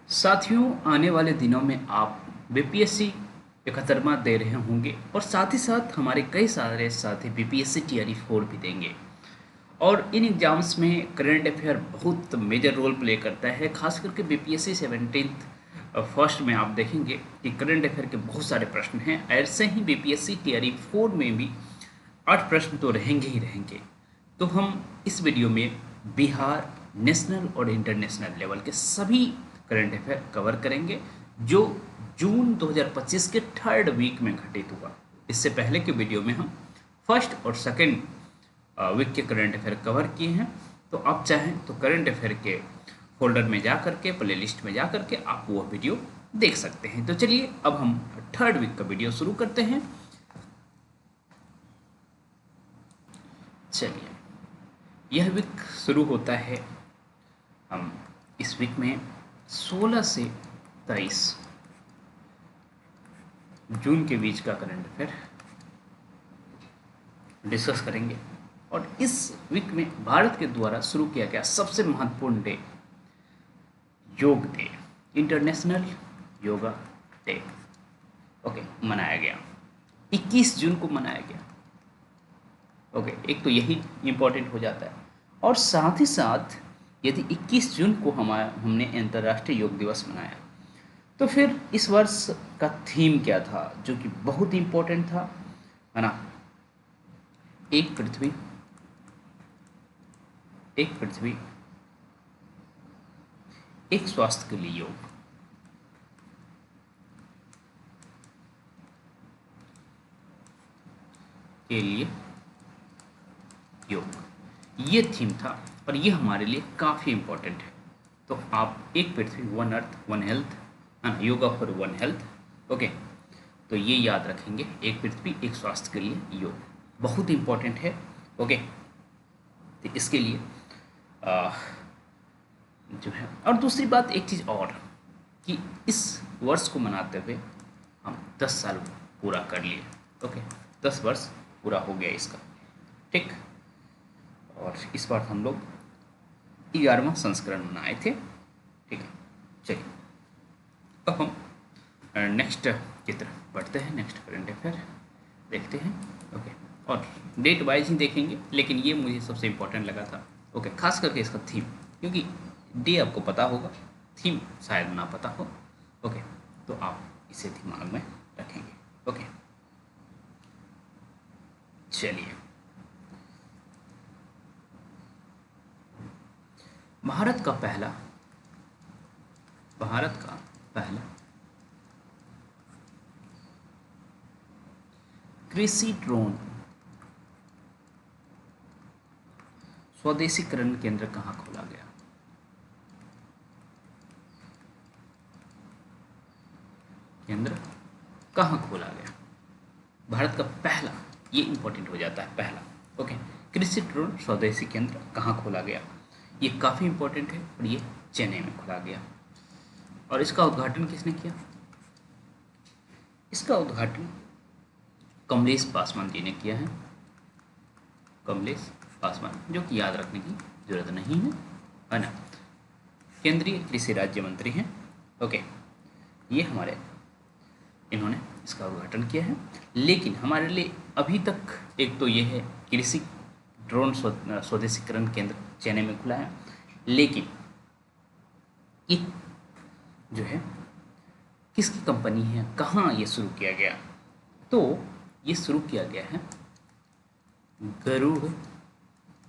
साथियों, आने वाले दिनों में आप बीपीएससी 71वां दे रहे होंगे और साथ ही साथ हमारे कई सारे साथी बीपीएससी टीआरई 4 भी देंगे। और इन एग्ज़ाम्स में करंट अफेयर बहुत मेजर रोल प्ले करता है, खास करके बीपीएससी 17th फर्स्ट में आप देखेंगे कि करंट अफेयर के बहुत सारे प्रश्न हैं। ऐसे ही बीपीएससी टीआरई 4 में भी 8 प्रश्न तो रहेंगे ही रहेंगे। तो हम इस वीडियो में बिहार, नेशनल और इंटरनेशनल लेवल के सभी करंट अफेयर कवर करेंगे जो जून 2025 के थर्ड वीक में घटित हुआ। इससे पहले के वीडियो में हम फर्स्ट और सेकेंड वीक के करंट अफेयर कवर किए हैं। तो आप चाहें तो करंट अफेयर के फोल्डर में जा करके, प्ले लिस्ट में जा करके आप वो वीडियो देख सकते हैं। तो चलिए अब हम थर्ड वीक का वीडियो शुरू करते हैं। चलिए, यह वीक शुरू होता है, हम इस वीक में 16 से 23 जून के बीच का करंट अफेयर डिस्कस करेंगे। और इस वीक में भारत के द्वारा शुरू किया गया सबसे महत्वपूर्ण डे योग डे, इंटरनेशनल योगा डे मनाया गया। 21 जून को मनाया गया। एक तो यही इम्पोर्टेंट हो जाता है। और साथ ही साथ यदि 21 जून को हमने अंतर्राष्ट्रीय योग दिवस मनाया, तो फिर इस वर्ष का थीम क्या था जो कि बहुत इम्पोर्टेंट था, है ना? एक पृथ्वी एक स्वास्थ्य के लिए योग। के लिए योग, ये थीम था और ये हमारे लिए काफ़ी इम्पोर्टेंट है। तो आप एक पृथ्वी, one earth one health, yoga for one health. तो ये याद रखेंगे, एक पृथ्वी एक स्वास्थ्य के लिए योग बहुत इम्पोर्टेंट है। तो इसके लिए जो है, और दूसरी बात एक चीज़ और कि इस वर्ष को मनाते हुए हम 10 साल पूरा कर लिए। 10 वर्ष पूरा हो गया इसका, ठीक। और इस बार हम लोग 11वां संस्करण मनाए थे, ठीक है। चलिए अब हम नेक्स्ट की तरफ बढ़ते हैं, नेक्स्ट करंट अफेयर देखते हैं। और डेट वाइज ही देखेंगे, लेकिन ये मुझे सबसे इम्पोर्टेंट लगा था। खास करके इसका थीम, क्योंकि डे आपको पता होगा, थीम शायद ना पता हो। तो आप इसे दिमाग में रखेंगे। चलिए, भारत का पहला कृषि ड्रोन स्वदेशीकरण केंद्र कहाँ खोला गया? भारत का पहला, ये इंपॉर्टेंट हो जाता है, पहला। कृषि ड्रोन स्वदेशी केंद्र कहाँ खोला गया? ये काफ़ी इंपॉर्टेंट है और ये चेन्नई में खोला गया। और इसका उद्घाटन किसने किया? इसका उद्घाटन कमलेश पासवान जी ने किया है। कमलेश पासवान, जो कि याद रखने की जरूरत नहीं है ना? केंद्रीय कृषि राज्य मंत्री हैं। ये इन्होंने इसका उद्घाटन किया है। लेकिन हमारे लिए अभी तक एक तो ये है, कृषि ड्रोन स्वदेशीकरण केंद्र चेन्नई में खुला है, लेकिन ये जो है किसकी कंपनी है, कहाँ ये शुरू किया गया? तो ये शुरू किया गया है गरुड़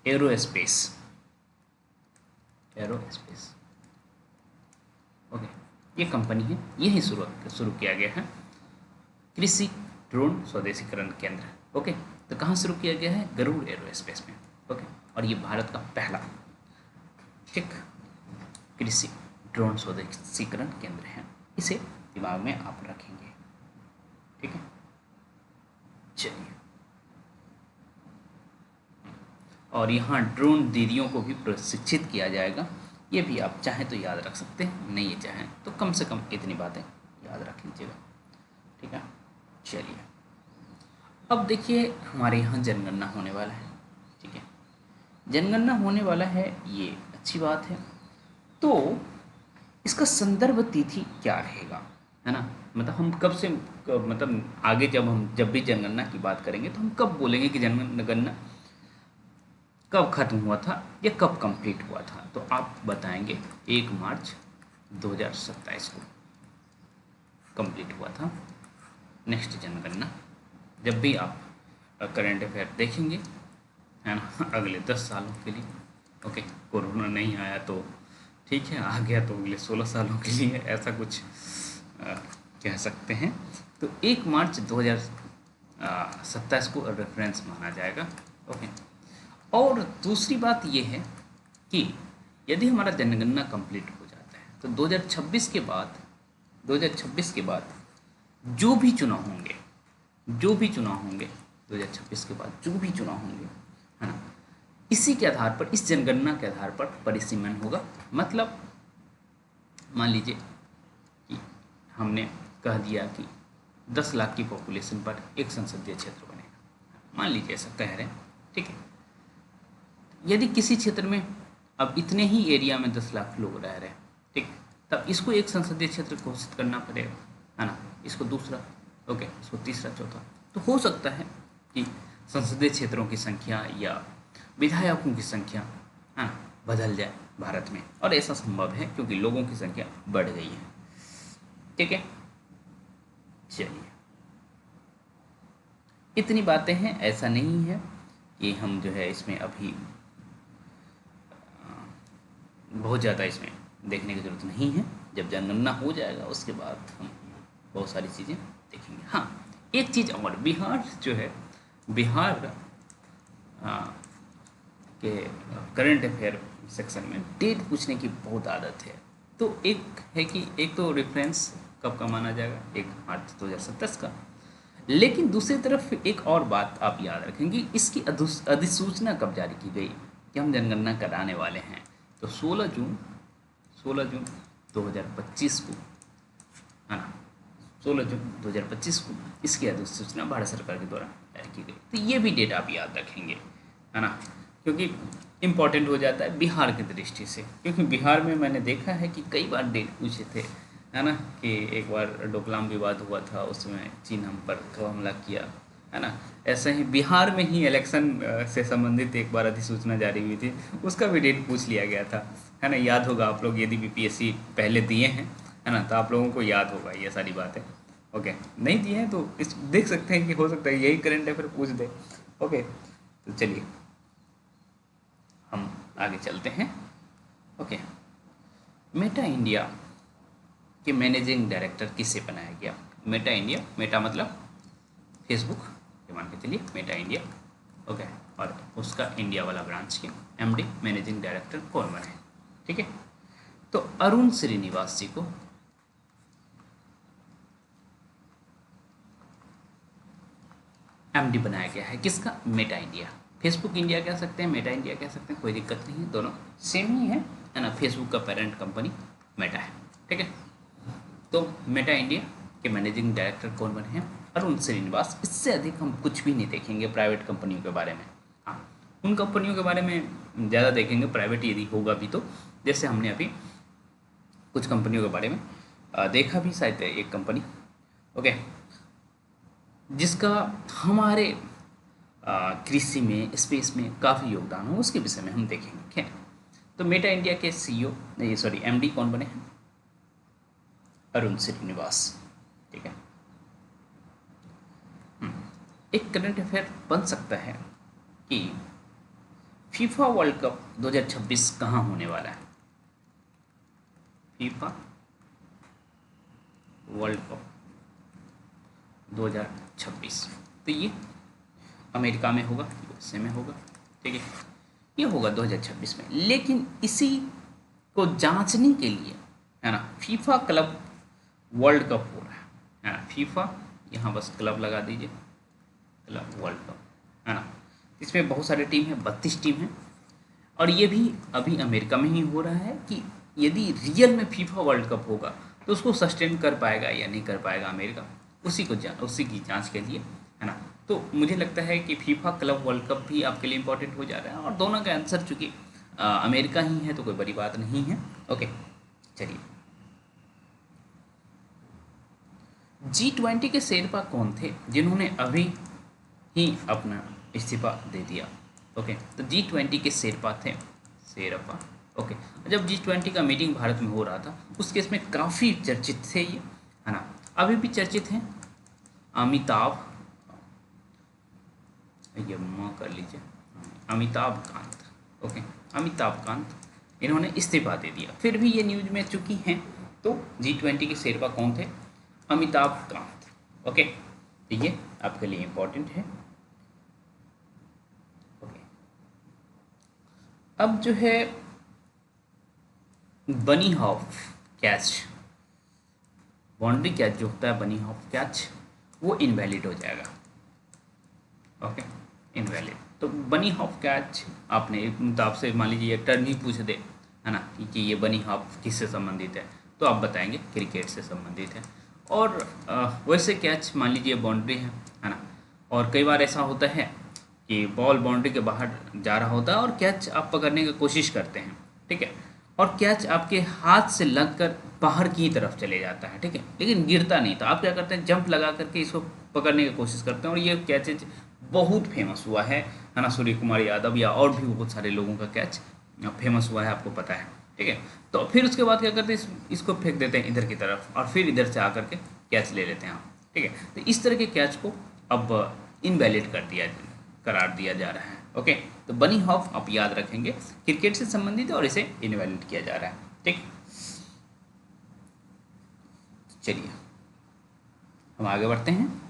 एरोस्पेस। ये कंपनी है, यही शुरू किया गया है कृषि ड्रोन स्वदेशीकरण केंद्र। तो कहाँ शुरू किया गया है? गरुड़ एरोस्पेस में। और ये भारत का पहला, ठीक, कृषि ड्रोन स्वदेशीकरण केंद्र है। इसे दिमाग में आप रखेंगे, ठीक है। चलिए, और यहाँ ड्रोन दीदियों को भी प्रशिक्षित किया जाएगा। ये भी आप चाहें तो याद रख सकते हैं, नहीं ये चाहें तो कम से कम इतनी बातें याद रख लीजिएगा, ठीक है। चलिए, अब देखिए, हमारे यहाँ जनगणना होने वाला है, ठीक है। जनगणना होने वाला है, ये अच्छी बात है। तो इसका संदर्भ तिथि क्या रहेगा, है ना। मतलब हम कब से मतलब आगे जब भी जनगणना की बात करेंगे तो हम कब बोलेंगे कि जनगणना कब खत्म हुआ था या कब कंप्लीट हुआ था। तो आप बताएंगे 1 मार्च 2027 को कंप्लीट हुआ था नेक्स्ट जनगणना। जब भी आप करंट अफेयर देखेंगे, है ना, अगले 10 सालों के लिए, ओके, कोरोना नहीं आया तो ठीक है, आ गया तो अगले 16 सालों के लिए, ऐसा कुछ कह सकते हैं। तो 1 मार्च 2027 को रेफरेंस माना जाएगा, ओके। और दूसरी बात ये है कि यदि हमारा जनगणना कंप्लीट हो जाता है तो 2026 के बाद जो भी चुनाव होंगे 2026 के बाद जो भी चुनाव होंगे, है ना, इसी के आधार पर, इस जनगणना के आधार पर परिसीमन होगा। मतलब मान लीजिए कि हमने कह दिया कि 10 लाख की पॉपुलेशन पर एक संसदीय क्षेत्र बनेगा, मान लीजिए ऐसा कह रहे हैं, ठीक है। यदि किसी क्षेत्र में अब इतने ही एरिया में 10 लाख लोग रह रहे हैं, ठीक, तब इसको एक संसदीय क्षेत्र घोषित करना पड़ेगा, है ना, इसको दूसरा, ओके, इसको तीसरा, चौथा। तो हो सकता है कि संसदीय क्षेत्रों की संख्या या विधायकों की संख्या, है ना, बदल जाए भारत में, और ऐसा संभव है क्योंकि लोगों की संख्या बढ़ गई है, ठीक है। चलिए, इतनी बातें हैं, ऐसा नहीं है कि हम जो है इसमें अभी बहुत ज़्यादा इसमें देखने की ज़रूरत नहीं है। जब जनगणना हो जाएगा उसके बाद हम बहुत सारी चीज़ें देखेंगे। हाँ, एक चीज़ और, बिहार जो है, बिहार के करंट अफेयर सेक्शन में डेट पूछने की बहुत आदत है। तो एक है कि एक तो रेफरेंस कब का माना जाएगा, 1 मार्च 2027 का, लेकिन दूसरी तरफ एक और बात आप याद रखेंगे, इसकी अधिसूचना कब जारी की गई कि हम जनगणना कराने वाले हैं। तो 16 जून 2025 को, है ना, 16 जून 2025 को इसकी अधिसूचना भारत सरकार के द्वारा जारी की गई। तो ये भी डेट आप याद रखेंगे, है ना, क्योंकि इम्पॉर्टेंट हो जाता है बिहार की दृष्टि से, क्योंकि बिहार में मैंने देखा है कि कई बार डेट पूछे थे, है ना, कि एक बार डोकलाम विवाद हुआ था, उसमें चीन हम पर हमला किया, है ना। ऐसे ही बिहार में ही इलेक्शन से संबंधित एक बार अधिसूचना जारी हुई थी, उसका भी डेट पूछ लिया गया था, है ना। याद होगा आप लोग, यदि बीपीएससी पहले दिए हैं, है ना, तो आप लोगों को याद होगा ये सारी बातें, ओके। नहीं दिए हैं तो इस देख सकते हैं कि हो सकता है यही करंट अफेयर पूछ दे, ओके। तो चलिए हम आगे चलते हैं, ओके। मेटा इंडिया के मैनेजिंग डायरेक्टर किसे बनाया गया। मेटा इंडिया, मेटा मतलब फेसबुक, ये मान के चलिए मेटा इंडिया, ओके, और उसका इंडिया वाला ब्रांच के एमडी मैनेजिंग डायरेक्टर कौन बने, ठीक है। तो अरुण श्रीनिवास जी को एमडी बनाया गया है, किसका, मेटा इंडिया। फेसबुक इंडिया कह सकते हैं, मेटा इंडिया कह सकते हैं, कोई दिक्कत नहीं है, दोनों सेम ही है ना। फेसबुक का पेरेंट कंपनी मेटा है, ठीक है। तो मेटा इंडिया के मैनेजिंग डायरेक्टर कौन बने हैं, अरुण श्रीनिवास। इससे अधिक हम कुछ भी नहीं देखेंगे प्राइवेट कंपनियों के बारे में। हाँ, उन कंपनियों के बारे में ज़्यादा देखेंगे प्राइवेट यदि होगा भी तो, जैसे हमने अभी कुछ कंपनियों के बारे में देखा भी, शायद एक कंपनी, ओके, जिसका हमारे कृषि में, स्पेस में काफ़ी योगदान हो, उसके विषय में हम देखेंगे, ठीक है। तो मेटा इंडिया के सीईओ, नहीं सॉरी, एमडी कौन बने हैं, अरुण श्रीनिवास, ठीक है। एक करंट अफेयर बन सकता है कि फीफा वर्ल्ड कप 2026 कहाँ होने वाला है। फीफा वर्ल्ड कप 2026, तो ये अमेरिका में होगा, यूएसए में होगा, ठीक है, ये होगा 2026 में। लेकिन इसी को जांचने के लिए, है ना, फीफा क्लब वर्ल्ड कप हो रहा है ना, फीफा, यहाँ बस क्लब लगा दीजिए, क्लब वर्ल्ड कप, है ना। इसमें बहुत सारे टीम हैं, 32 टीम हैं, और ये भी अभी अमेरिका में ही हो रहा है कि यदि रियल में फीफा वर्ल्ड कप होगा तो उसको सस्टेन कर पाएगा या नहीं कर पाएगा अमेरिका, उसी की जांच के लिए, है ना। तो मुझे लगता है कि फीफा क्लब वर्ल्ड कप भी आपके लिए इंपॉर्टेंट हो जा रहा है, और दोनों का आंसर चूँकि अमेरिका ही है तो कोई बड़ी बात नहीं है, ओके। चलिए G20 के शेरपा कौन थे जिन्होंने अभी ही अपना इस्तीफा दे दिया? ओके, तो G20 के शेरपा। ओके, जब G20 का मीटिंग भारत में हो रहा था उस केस में काफ़ी चर्चित थे ये, है ना, अभी भी चर्चित हैं। अमिताभ, ये म कर लीजिए, अमिताभ कांत। ओके, अमिताभ कांत, इन्होंने इस्तीफा दे दिया, फिर भी ये न्यूज में चुकी हैं। तो G20 के शेरपा कौन थे? अमिताभ कांत। ओके, तो ये आपके लिए इम्पोर्टेंट है। ओके, अब जो है बनी हॉफ कैच, बाउंड्री कैच जो होता है बनी हॉफ कैच, वो इनवैलिड हो जाएगा। Okay, invalid. तो बनी हॉफ कैच आपने तो आपसे मान लीजिए एक टर्म ही पूछ दे, है ना, कि ये बनी हॉफ किससे संबंधित है, तो आप बताएंगे क्रिकेट से संबंधित है। और वैसे कैच मान लीजिए बाउंड्री है ना, और कई बार ऐसा होता है कि बॉल बाउंड्री के बाहर जा रहा होता है और कैच आप पकड़ने की कोशिश करते हैं, ठीक है, और कैच आपके हाथ से लगकर बाहर की तरफ चले जाता है, ठीक है, लेकिन गिरता नहीं, तो आप क्या करते हैं, जंप लगा करके इसको पकड़ने की कोशिश करते हैं। और ये कैचेज बहुत फेमस हुआ है ना, सूर्य कुमार यादव या और भी बहुत सारे लोगों का कैच फेमस हुआ है, आपको पता है, ठीक है। तो फिर उसके बाद क्या करते हैं, इसको फेंक देते हैं इधर की तरफ और फिर इधर से आकर के कैच ले लेते हैं आप, ठीक है। तो इस तरह के कैच को अब इनवैलिड करार दिया जा रहा है। ओके, तो बनी हॉफ आप याद रखेंगे, क्रिकेट से संबंधित है और इसे इनवैलिड किया जा रहा है, ठीक। चलिए हम आगे बढ़ते हैं।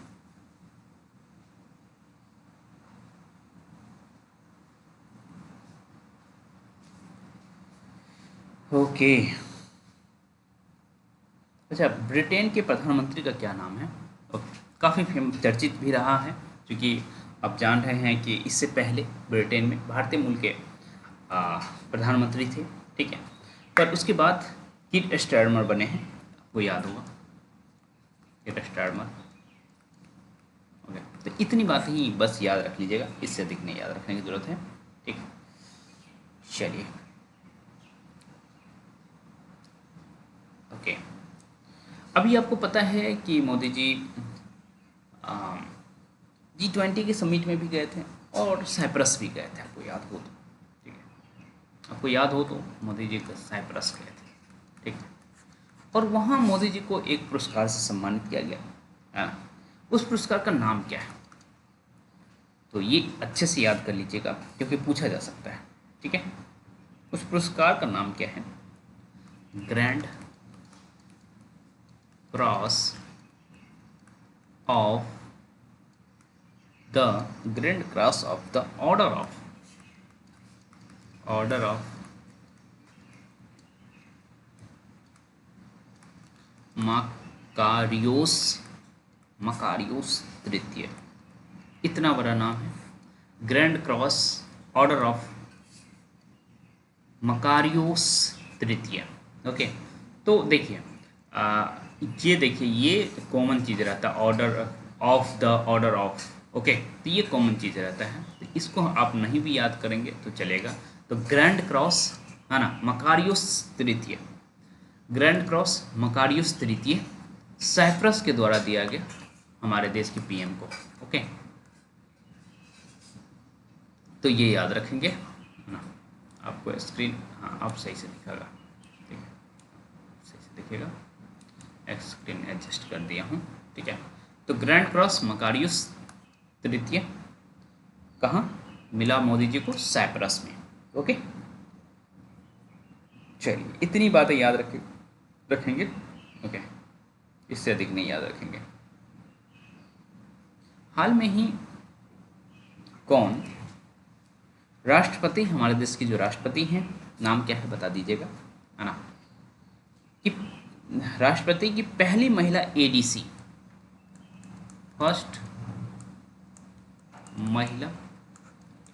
ओके, अच्छा, ब्रिटेन के प्रधानमंत्री का क्या नाम है? ओके, काफ़ी चर्चित भी रहा है, क्योंकि आप जान रहे हैं कि इससे पहले ब्रिटेन में भारतीय मूल के प्रधानमंत्री थे, ठीक है, पर उसके बाद कीर स्टारमर बने हैं, आपको याद होगा कीर स्टारमर। ओके, तो इतनी बात ही बस याद रख लीजिएगा, इससे अधिक नहीं याद रखने की ज़रूरत है, ठीक। चलिए, ओके, अभी आपको पता है कि मोदी जी G20 के समिट में भी गए थे और साइप्रस भी गए थे, आपको याद हो तो, ठीक है, आपको याद हो तो मोदी जी साइप्रस गए थे, ठीक है, और वहाँ मोदी जी को एक पुरस्कार से सम्मानित किया गया, है ना। उस पुरस्कार का नाम क्या है? तो ये अच्छे से याद कर लीजिएगा, क्योंकि पूछा जा सकता है, ठीक है। उस पुरस्कार का नाम क्या है? Grand cross of the grand cross of the order of Makarios तृतीय। इतना बड़ा नाम है, grand cross order of Makarios तृतीय। ओके, तो देखिए ये देखिए, ये कॉमन चीज़ रहता है, ऑर्डर ऑफ। ओके, तो ये कॉमन चीज़ रहता है, तो इसको आप नहीं भी याद करेंगे तो चलेगा। तो ग्रैंड क्रॉस, है ना, मकारियोस तृतीय, ग्रैंड क्रॉस मकारियोस तृतीय साइप्रस के द्वारा दिया गया हमारे देश के पीएम को। ओके, तो ये याद रखेंगे, है ना। आपको स्क्रीन, हाँ, आप सही से दिखेगा, ठीक है, सही से दिखेगा, स्क्रीन एडजस्ट कर दिया हूँ, ठीक है। तो ग्रैंड क्रॉस मकारियोस तृतीय कहाँ मिला मोदी जी को? साइप्रस में। ओके, चलिए, इतनी बातें याद रखेंगे। ओके, इससे अधिक नहीं याद रखेंगे। हाल में ही कौन राष्ट्रपति, हमारे देश की जो राष्ट्रपति हैं, नाम क्या है बता दीजिएगा, है ना, कि राष्ट्रपति की पहली महिला एडीसी, फर्स्ट महिला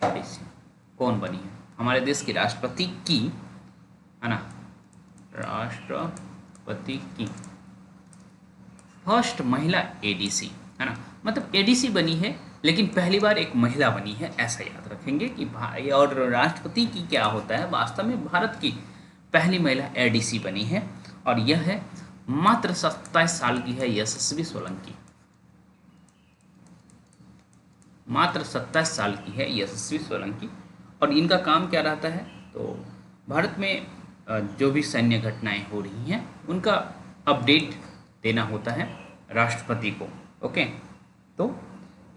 एडीसी कौन बनी है? हमारे देश की राष्ट्रपति की, है ना, राष्ट्रपति की फर्स्ट महिला एडीसी, है ना, मतलब एडीसी बनी है लेकिन पहली बार एक महिला बनी है, ऐसा याद रखेंगे कि भाई। और राष्ट्रपति की क्या होता है, वास्तव में भारत की पहली महिला एडीसी बनी है, और यह है मात्र 27 साल की है यशस्वी सोलंकी। मात्र 27 साल की है यशस्वी सोलंकी। और इनका काम क्या रहता है, तो भारत में जो भी सैन्य घटनाएं हो रही हैं उनका अपडेट देना होता है राष्ट्रपति को। ओके, तो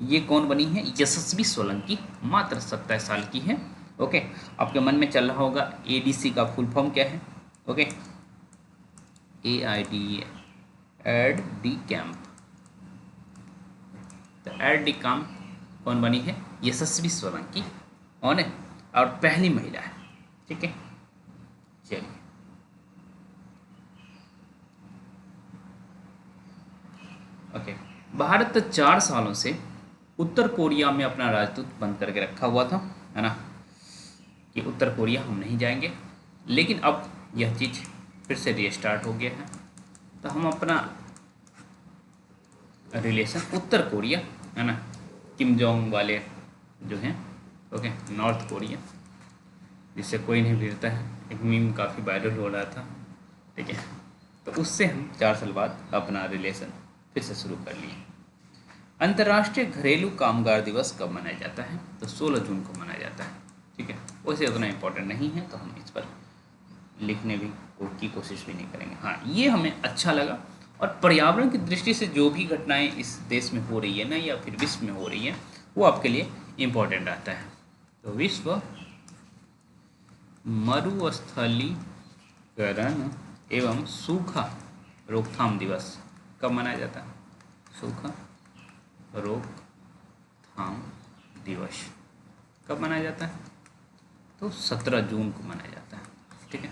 ये कौन बनी है, यशस्वी सोलंकी, मात्र 27 साल की है। ओके, आपके मन में चल रहा होगा एडीसी का फुल फॉर्म क्या है। Okay, AID, Ed D camp. तो एड डी कैंप कौन बनी है, यशस्वी सोलंकी, कौन है, और पहली महिला है। ठीक है, चलिए ओके। भारत 4 सालों से उत्तर कोरिया में अपना राजदूत बंद करके रखा हुआ था, है ना, कि उत्तर कोरिया हम नहीं जाएंगे। लेकिन अब यह चीज़ फिर से रीस्टार्ट हो गया है, तो हम अपना रिलेशन उत्तर कोरिया, है ना, किम जोंग वाले जो हैं, ओके, नॉर्थ कोरिया, जिससे कोई नहीं भिड़ता है, एक मीम काफ़ी वायरल हो रहा था। ठीक है, तो उससे हम 4 साल बाद अपना रिलेशन फिर से शुरू कर लिए। अंतर्राष्ट्रीय घरेलू कामगार दिवस कब मनाया जाता है, तो 16 जून को मनाया जाता है। ठीक है, वैसे उतना इम्पोर्टेंट नहीं है, तो हम इस पर लिखने भी की कोशिश भी नहीं करेंगे। हाँ, ये हमें अच्छा लगा। और पर्यावरण की दृष्टि से जो भी घटनाएं इस देश में हो रही है ना, या फिर विश्व में हो रही है, वो आपके लिए इम्पोर्टेंट रहता है। तो विश्व मरुस्थलीकरण एवं सूखा रोकथाम दिवस कब मनाया जाता है, सूखा रोकथाम दिवस कब मनाया जाता है, तो 17 जून को मनाया जाता है। ठीक है,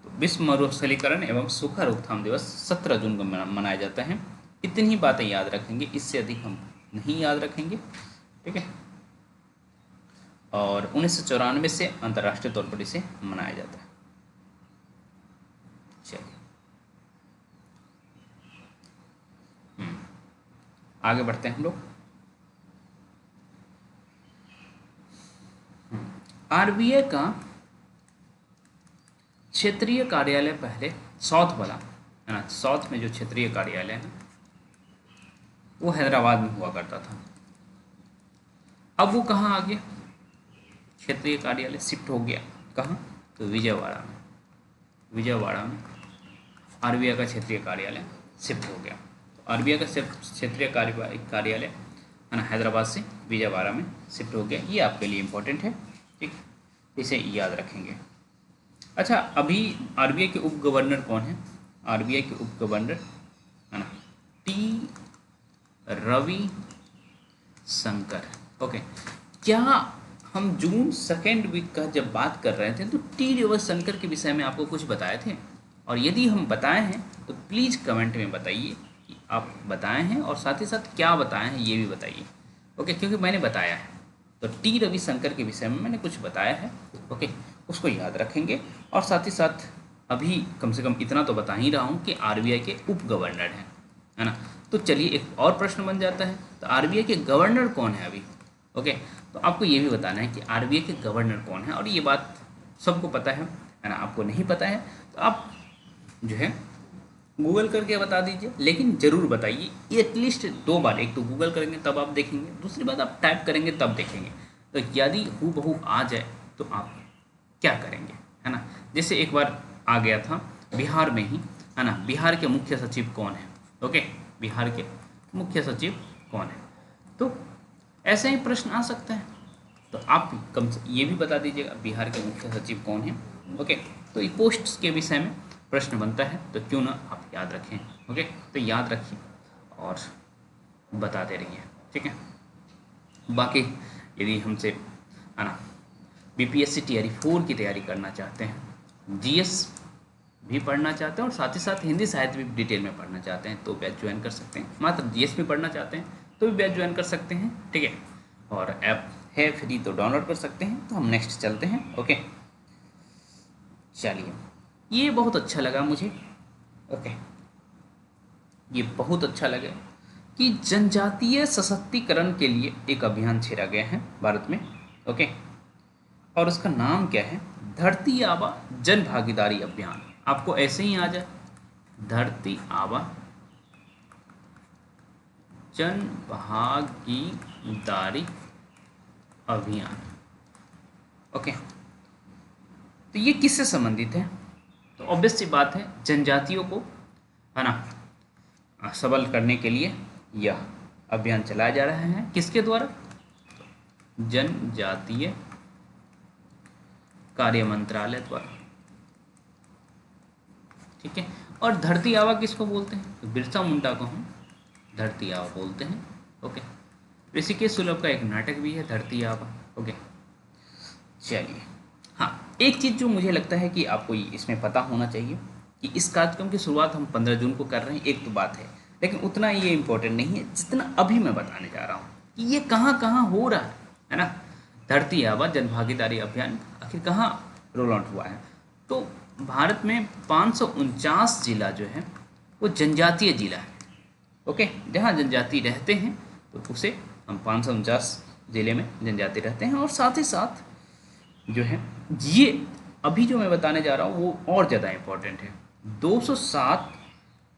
तो विश्व मरुस्थलीकरण एवं सूखा रोकथाम दिवस 17 जून को मनाया जाता है। इतनी ही बातें याद रखेंगे, इससे अधिक हम नहीं याद रखेंगे। ठीक है, और 1994 से अंतर्राष्ट्रीय तौर पर इसे मनाया जाता है। चलिए आगे बढ़ते हैं हम लोग। आरबीआई का क्षेत्रीय कार्यालय पहले साउथ वाला, है ना, साउथ में जो क्षेत्रीय कार्यालय है वो हैदराबाद में हुआ करता था। अब वो कहाँ आ गया, क्षेत्रीय कार्यालय शिफ्ट हो गया कहाँ, तो विजयवाड़ा में। विजयवाड़ा में आरबीआई का क्षेत्रीय कार्यालय शिफ्ट हो गया। तो आरबीआई का क्षेत्रीय कार्यालय, है ना, हैदराबाद से विजयवाड़ा में शिफ्ट हो गया। ये आपके लिए इम्पोर्टेंट है। ठीक, इसे याद रखेंगे। अच्छा, अभी आरबीआई के उप गवर्नर कौन है, आरबीआई के उप गवर्नर, है ना, टी रवि शंकर। ओके, क्या हम जून 2nd वीक का जब बात कर रहे थे तो टी रवि शंकर के विषय में आपको कुछ बताए थे, और यदि हम बताए हैं तो प्लीज़ कमेंट में बताइए कि आप बताए हैं, और साथ ही साथ क्या बताए हैं ये भी बताइए। ओके, क्योंकि मैंने बताया है, तो टी रवि शंकर के विषय में मैंने कुछ बताया है। ओके, उसको याद रखेंगे। और साथ ही साथ अभी कम से कम इतना तो बता ही रहा हूँ कि आरबीआई के उप गवर्नर हैं, है ना। तो चलिए एक और प्रश्न बन जाता है, तो आरबीआई के गवर्नर कौन है अभी। ओके, तो आपको ये भी बताना है कि आरबीआई के गवर्नर कौन है। और ये बात सबको पता है ना, आपको नहीं पता है तो आप जो है गूगल करके बता दीजिए, लेकिन ज़रूर बताइए एटलीस्ट 2 बार। एक तो गूगल करेंगे तब आप देखेंगे, दूसरी बात आप टाइप करेंगे तब देखेंगे। तो यदि हूबहू आ जाए तो आप क्या करेंगे, है ना। जैसे एक बार आ गया था बिहार में ही, है ना, बिहार के मुख्य सचिव कौन है। ओके, बिहार के मुख्य सचिव कौन है, तो ऐसे ही प्रश्न आ सकता है। तो आप कम से ये भी बता दीजिएगा बिहार के मुख्य सचिव कौन है। ओके, तो ये पोस्ट्स के विषय में प्रश्न बनता है, तो क्यों ना आप याद रखें। ओके, तो याद रखिए और बताते रहिए। ठीक है, बाकी यदि हमसे, है ना, बीपीएससी टीआरई 4 की तैयारी करना चाहते हैं, जीएस भी पढ़ना चाहते हैं और साथ ही साथ हिंदी साहित्य भी डिटेल में पढ़ना चाहते हैं, तो बैच ज्वाइन कर सकते हैं। मात्र जीएस भी पढ़ना चाहते हैं तो भी बैच ज्वाइन कर सकते हैं। ठीक है, और ऐप है फ्री तो डाउनलोड कर सकते हैं। तो हम नेक्स्ट चलते हैं। ओके, चलिए, ये बहुत अच्छा लगा मुझे। ओके, ये बहुत अच्छा लगा कि जनजातीय सशक्तिकरण के लिए एक अभियान छेड़ा गया है भारत में। ओके, और उसका नाम क्या है, धरती आबा जन भागीदारी अभियान। आपको ऐसे ही आ जाए धरती आबा जन भागीदारी अभियान। ओके, तो ये किससे संबंधित है? तो ऑब्वियस सी बात है, जनजातियों को, है ना, सबल करने के लिए यह अभियान चलाया जा रहा है। किसके द्वारा? जनजातीय कार्य मंत्रालय द्वारा। ठीक है। और धरती आबा किसको बोलते हैं? तो बिरसा मुंडा को हम धरती आबा बोलते हैं। ओके, ऋषिकेश सुलभ का एक नाटक भी है धरती आबा। ओके, चलिए, हाँ, एक चीज़ जो मुझे लगता है कि आपको इसमें पता होना चाहिए कि इस कार्यक्रम की शुरुआत हम 15 जून को कर रहे हैं, एक तो बात है, लेकिन उतना ये इम्पोर्टेंट नहीं है जितना अभी मैं बताने जा रहा हूँ कि ये कहाँ कहाँ हो रहा है ना। धरती आबा जन भागीदारी अभियान आखिर कहाँ रोल आउट हुआ है? तो भारत में 549 जिला जो है वो जनजातीय जिला है। ओके, जहाँ जनजाति रहते हैं तो उसे हम 549 जिले में जनजाति रहते हैं। और साथ ही साथ जो है ये अभी जो मैं बताने जा रहा हूँ वो और ज़्यादा इम्पोर्टेंट है। 207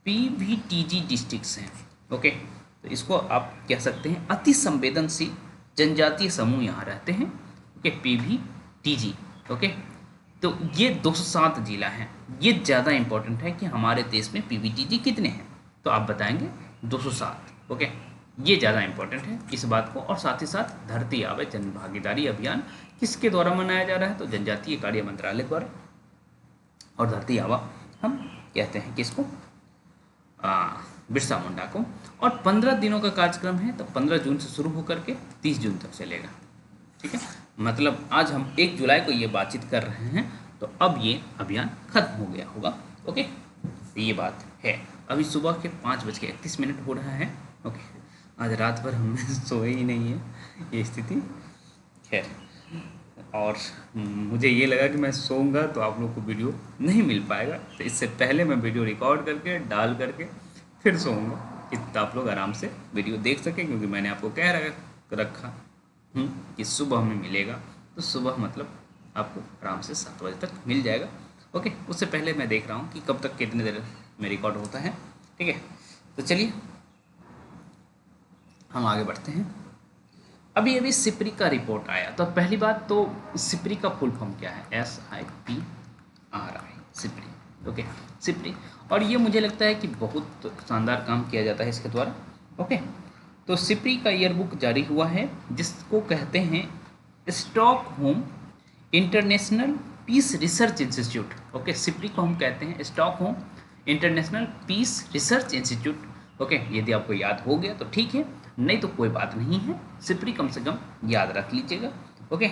पीवीटीजी डिस्ट्रिक्ट्स हैं। ओके, तो इसको आप कह सकते हैं अति संवेदनशील जनजातीय समूह यहाँ रहते हैं। Okay, PVTG. ओके, तो ये 207 जिला हैं। ये ज़्यादा इम्पोर्टेंट है कि हमारे देश में पीवीटीजी कितने हैं, तो आप बताएंगे 207। ओके, ये ज़्यादा इम्पोर्टेंट है इस बात को। और साथ ही साथ धरती आबा जन भागीदारी अभियान किसके द्वारा मनाया जा रहा है? तो जनजातीय कार्य मंत्रालय द्वारा। और धरती आबा हम कहते हैं किसको? बिरसा मुंडा को। और 15 दिनों का कार्यक्रम है, तो 15 जून से शुरू होकर के 30 जून तक चलेगा। ठीक है, मतलब आज हम 1 जुलाई को ये बातचीत कर रहे हैं, तो अब ये अभियान खत्म हो गया होगा। ओके, ये बात है। अभी सुबह के 5:31 हो रहा है। ओके, आज रात भर हमने सोए ही नहीं है, ये स्थिति। खैर, और मुझे ये लगा कि मैं सोऊंगा तो आप लोग को वीडियो नहीं मिल पाएगा, तो इससे पहले मैं वीडियो रिकॉर्ड करके डाल करके फिर सोऊंगा कि आप लोग आराम से वीडियो देख सकें, क्योंकि मैंने आपको कह रखा कि सुबह में मिलेगा। तो सुबह मतलब आपको आराम से 7 बजे तक मिल जाएगा। ओके, उससे पहले मैं देख रहा हूँ कि कब तक कितने देर में रिकॉर्ड होता है। ठीक है, तो चलिए हम आगे बढ़ते हैं। अभी सिप्री का रिपोर्ट आया। तो पहली बात तो सिप्री का फुल फॉर्म क्या है? SIPRI, SIPRI. Okay, SIPRI. और ये मुझे लगता है कि बहुत शानदार काम किया जाता है इसके द्वारा। ओके, तो सिप्री का ईयरबुक जारी हुआ है, जिसको कहते हैं Stockholm International Peace Research Institute. Okay, SIPRI को हम कहते हैं Stockholm International Peace Research Institute. Okay, यदि आपको याद हो गया तो ठीक है, नहीं तो कोई बात नहीं है, सिप्री कम से कम याद रख लीजिएगा। ओके,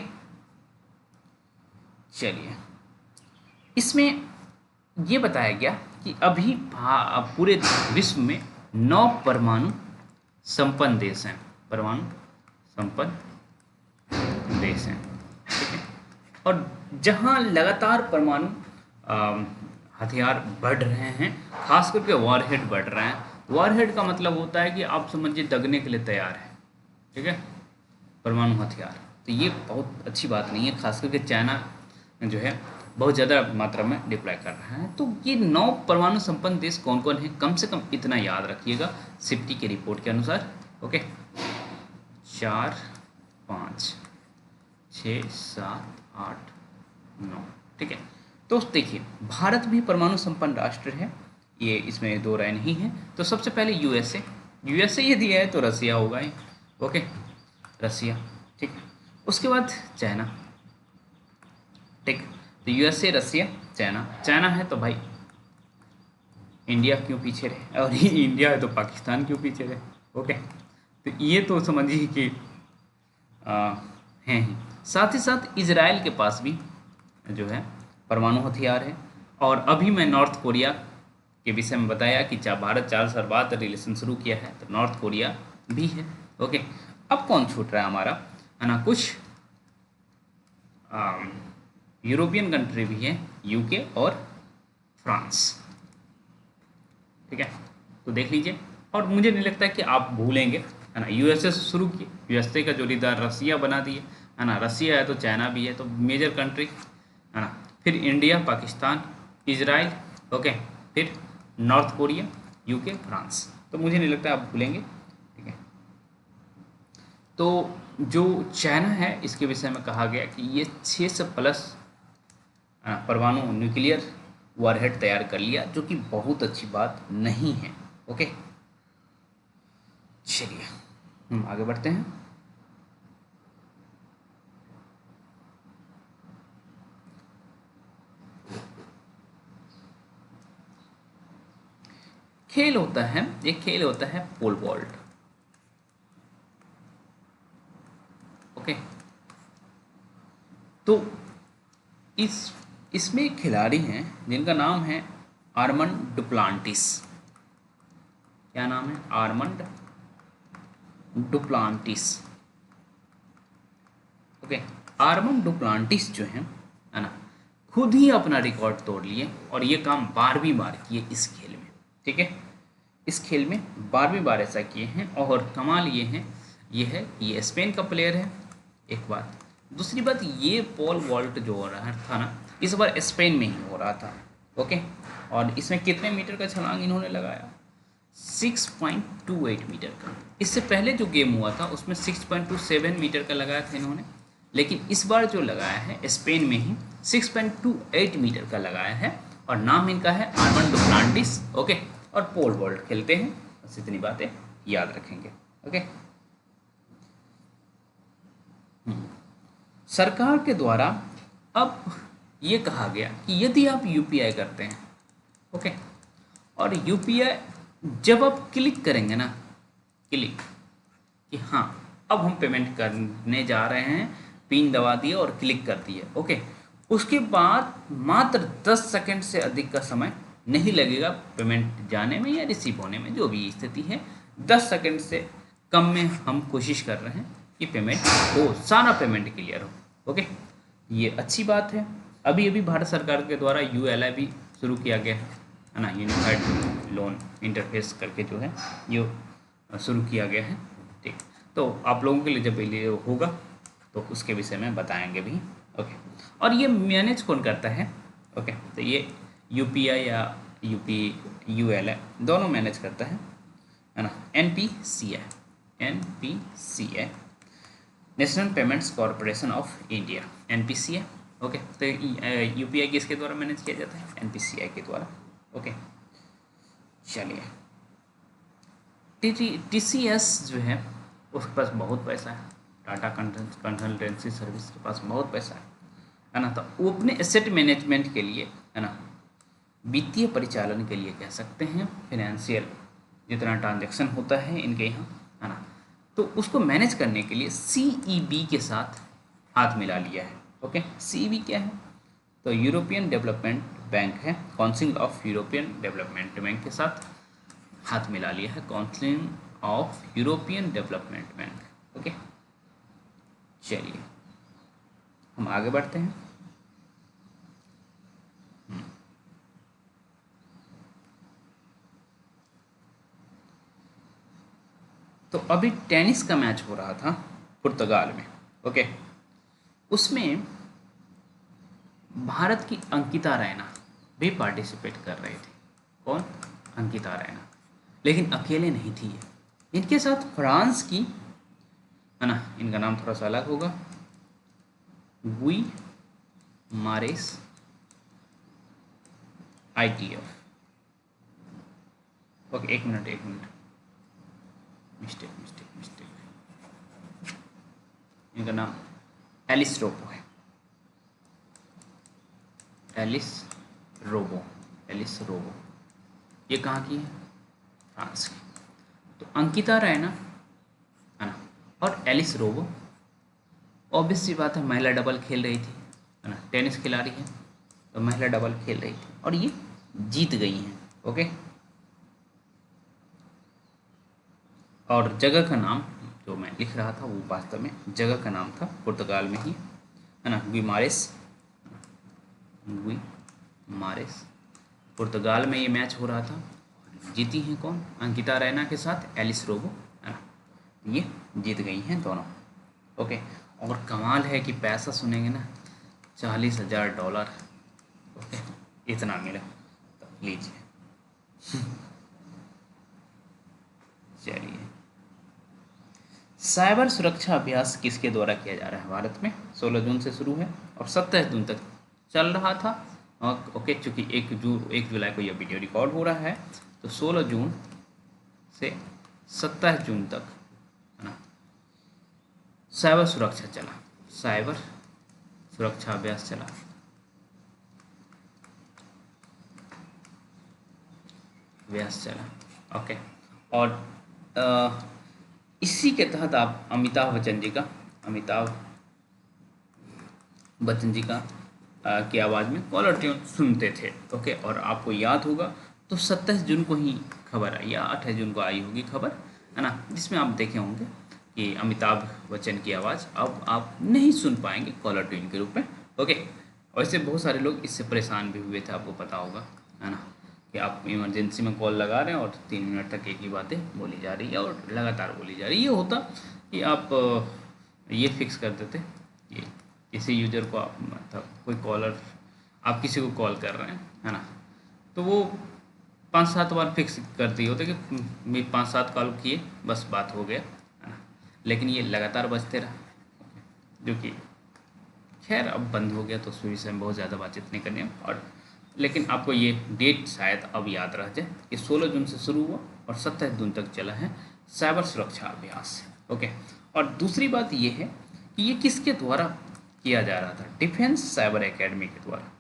चलिए, इसमें ये बताया गया कि अभी पूरे विश्व में 9 परमाणु संपन्न देश हैं। परमाणु संपन्न देश हैं। ठीक है, और जहाँ लगातार परमाणु हथियार बढ़ रहे हैं, खास करके वॉरहेड बढ़ रहे हैं। वॉरहेड का मतलब होता है कि आप समझिए दगने के लिए तैयार है। ठीक है, परमाणु हथियार, तो ये बहुत अच्छी बात नहीं है। खास करके चाइना जो है बहुत ज़्यादा मात्रा में डिप्लॉय कर रहा है। तो ये 9 परमाणु संपन्न देश कौन कौन है? कम से कम इतना याद रखिएगा सिप्री के रिपोर्ट के अनुसार। ओके, 4, 5, 6, 7, 8, 9। ठीक है, तो देखिए भारत भी परमाणु संपन्न राष्ट्र है, ये इसमें दो राय नहीं है। तो सबसे पहले यूएसए यदि है तो रसिया होगा ही। ओके, रसिया। ठीक है, उसके बाद चाइना। ठीक, तो यूएसए, रसिया, चाइना है तो भाई इंडिया क्यों पीछे रहे, और इंडिया है तो पाकिस्तान क्यों पीछे रहे। ओके, तो ये तो समझिए कि हैं ही। साथ ही साथ इजराइल के पास भी जो है परमाणु हथियार है। और अभी मैं नॉर्थ कोरिया के विषय में बताया कि भारत 4 साल बाद रिलेशन शुरू किया है, तो नॉर्थ कोरिया भी है। ओके, अब कौन छूट रहा है हमारा, है ना? कुछ यूरोपियन कंट्री भी है, यूके और फ्रांस। ठीक है, तो देख लीजिए। और मुझे नहीं लगता कि आप भूलेंगे, है ना? यूएसए से शुरू किए, यूएसए का जोड़ीदार रसिया बना दिए, है ना? रसिया है तो चाइना भी है, तो मेजर कंट्री, है ना? फिर इंडिया, पाकिस्तान, इजराइल, ओके, फिर नॉर्थ कोरिया, यूके, फ्रांस। तो मुझे नहीं लगता आप भूलेंगे, ठीक है। तो जो चाइना है इसके विषय में कहा गया कि ये 600 प्लस परमाणु न्यूक्लियर वॉरहेड तैयार कर लिया, जो कि बहुत अच्छी बात नहीं है। ओके, चलिए हम आगे बढ़ते हैं। खेल होता है, एक खेल होता है पोल वॉल्ट। ओके, तो इसमें एक खिलाड़ी हैं जिनका नाम है आर्मंड डुप्लांटिस। क्या नाम है? Armand Duplantis. Okay, Armand Duplantis जो है ना, खुद ही अपना रिकॉर्ड तोड़ लिए और ये काम 12वीं बार किए इस खेल में, ठीक है। इस खेल में 12वीं बार ऐसा किए हैं। और कमाल ये है ये स्पेन का प्लेयर है, एक बात। दूसरी बात, ये पोल वॉल्ट जो हो रहा था ना, इस बार स्पेन में ही हो रहा था। ओके, और इसमें कितने मीटर का छलांग इन्होंने लगाया? 6.28 मीटर का। इससे पहले जो गेम हुआ था उसमें 6.27 मीटर का लगाया था इन्होंने, लेकिन इस बार जो लगाया है स्पेन में ही 6.28 मीटर का लगाया है। और नाम इनका है आर्मंड डुप्लांटिस। ओके, और पोल वॉल्ट खेलते हैं, बस इतनी बातें याद रखेंगे। ओके, सरकार के द्वारा अब ये कहा गया कि यदि आप यूपीआई करते हैं, ओके, और यूपीआई जब आप क्लिक करेंगे ना, क्लिक कि हाँ अब हम पेमेंट करने जा रहे हैं, पिन दबा दिए और क्लिक कर दिए, ओके, उसके बाद मात्र 10 सेकंड से अधिक का समय नहीं लगेगा पेमेंट जाने में या रिसीव होने में, जो भी स्थिति है। 10 सेकंड से कम में हम कोशिश कर रहे हैं कि पेमेंट हो, सारा पेमेंट क्लियर हो। ओके, ये अच्छी बात है। अभी अभी भारत सरकार के द्वारा यूएलआई भी शुरू किया गया है ना, यूनिफाइड लोन इंटरफेस करके जो है ये शुरू किया गया है, ठीक। तो आप लोगों के लिए जब ये होगा तो उसके विषय में बताएंगे भी। ओके, और ये मैनेज कौन करता है? ओके, तो ये यूपीआई या यूएलआई दोनों मैनेज करता है ना। NPCI, national payments corporation of India, NPCI. Okay, तो यूपीआई किसके द्वारा मैनेज किया जाता है? एनपीसीआई के द्वारा। ओके, चलिए, टीसीएस जो है उसके पास बहुत पैसा है, टाटा कंसल्टेंसी सर्विस के पास बहुत पैसा है ना। तो वो अपने एसेट मैनेजमेंट के लिए, है ना, वित्तीय परिचालन के लिए कह सकते हैं, फिनेंशियल जितना ट्रांजैक्शन होता है इनके यहाँ, है ना, तो उसको मैनेज करने के लिए सीईबी के साथ हाथ मिला लिया है। ओके, सीईबी क्या है? तो यूरोपियन डेवलपमेंट बैंक है, council of European development bank के साथ हाथ मिला लिया है, council of European development bank. Okay, चलिए हम आगे बढ़ते हैं। तो अभी टेनिस का मैच हो रहा था पुर्तगाल में। ओके, उसमें भारत की अंकिता रैना भी पार्टिसिपेट कर रहे थे। कौन? अंकिता रैना, लेकिन अकेले नहीं थी ये, इनके साथ फ्रांस की, है ना, इनका नाम थोड़ा सा अलग होगा, गुई मारेस ITF। ओके, एक मिनट, मिस्टेक, इनका नाम एलिस रोबो है, एलिस रोबो। ये कहाँ की है? फ्रांस की। तो अंकिता रैना, है ना, और एलिस रोबो, ऑब्वियस सी बात है महिला डबल खेल रही थी, है ना, टेनिस खिलाड़ी है तो महिला डबल खेल रही थी और ये जीत गई हैं। ओके, और जगह का नाम जो मैं लिख रहा था वो वास्तव में जगह का नाम था, पुर्तगाल में ही, है ना, गुइमारेस, पुर्तगाल में ये मैच हो रहा था। जीती हैं कौन? अंकिता रैना के साथ एलिस रोबो, है ना, ये जीत गई हैं दोनों। ओके, और कमाल है कि पैसा सुनेंगे ना, $40,000। ओके, इतना मिला, तो लीजिए। चलिए, साइबर सुरक्षा अभ्यास किसके द्वारा किया जा रहा है भारत में? 16 जून से शुरू है और 27 जून तक चल रहा था। ओके, चूँकि 1 जुलाई को यह वीडियो रिकॉर्ड हो रहा है, तो 16 जून से 27 जून तक, है ना, साइबर सुरक्षा चला, साइबर सुरक्षा अभ्यास चला। ओके, और इसी के तहत आप अमिताभ बच्चन जी का की आवाज़ में कॉलर ट्यून सुनते थे। ओके, और आपको याद होगा तो 27 जून को ही खबर आई या 28 जून को आई होगी खबर, है ना, जिसमें आप देखे होंगे कि अमिताभ बच्चन की आवाज़ अब आप नहीं सुन पाएंगे कॉलर ट्यून के रूप में। ओके, वैसे बहुत सारे लोग इससे परेशान भी हुए थे, आपको पता होगा, है ना, कि आप इमरजेंसी में कॉल लगा रहे हैं और 3 मिनट तक एक ही बातें बोली जा रही है और लगातार बोली जा रही है। ये होता कि आप ये फिक्स कर देते कि किसी यूजर को आप, मतलब कोई कॉलर, आप किसी को कॉल कर रहे हैं, है ना, तो वो 5-7 बार फिक्स कर दिए होते कि 5-7 कॉल किए, बस बात हो गया, है ना, लेकिन ये लगातार बजते रहा, जो कि खैर अब बंद हो गया, तो उस विषय में बहुत ज़्यादा बातचीत नहीं करनी है। और लेकिन आपको ये डेट शायद अब याद रह जाए कि 16 जून से शुरू हुआ और 27 जून तक चला है साइबर सुरक्षा अभ्यास। ओके, और दूसरी बात ये है कि ये किसके द्वारा किया जा रहा था? डिफेंस साइबर एकेडमी के द्वारा,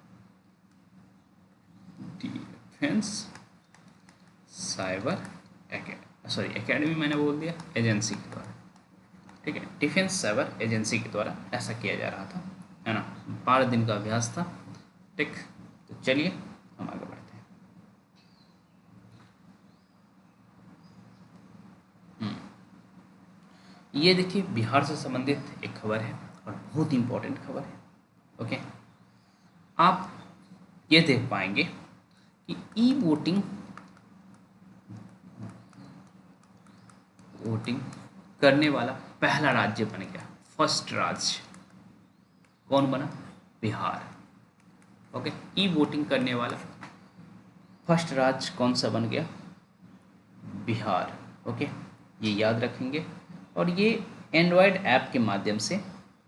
डिफेंस साइबर एकेडमी मैंने बोल दिया, एजेंसी के द्वारा, ठीक है, डिफेंस साइबर एजेंसी के द्वारा ऐसा किया जा रहा था, है ना। 12 दिन का अभ्यास था, ठीक। तो चलिए हम आगे बढ़ते हैं। ये देखिए, बिहार से संबंधित एक खबर है और बहुत इंपॉर्टेंट खबर है। ओके, आप ये देख पाएंगे कि ई वोटिंग करने वाला पहला राज्य बन गया, फर्स्ट राज्य कौन बना? बिहार। ओके, ई वोटिंग करने वाला फर्स्ट राज्य कौन सा बन गया? बिहार। ओके, ये याद रखेंगे। और ये एंड्रॉयड ऐप के माध्यम से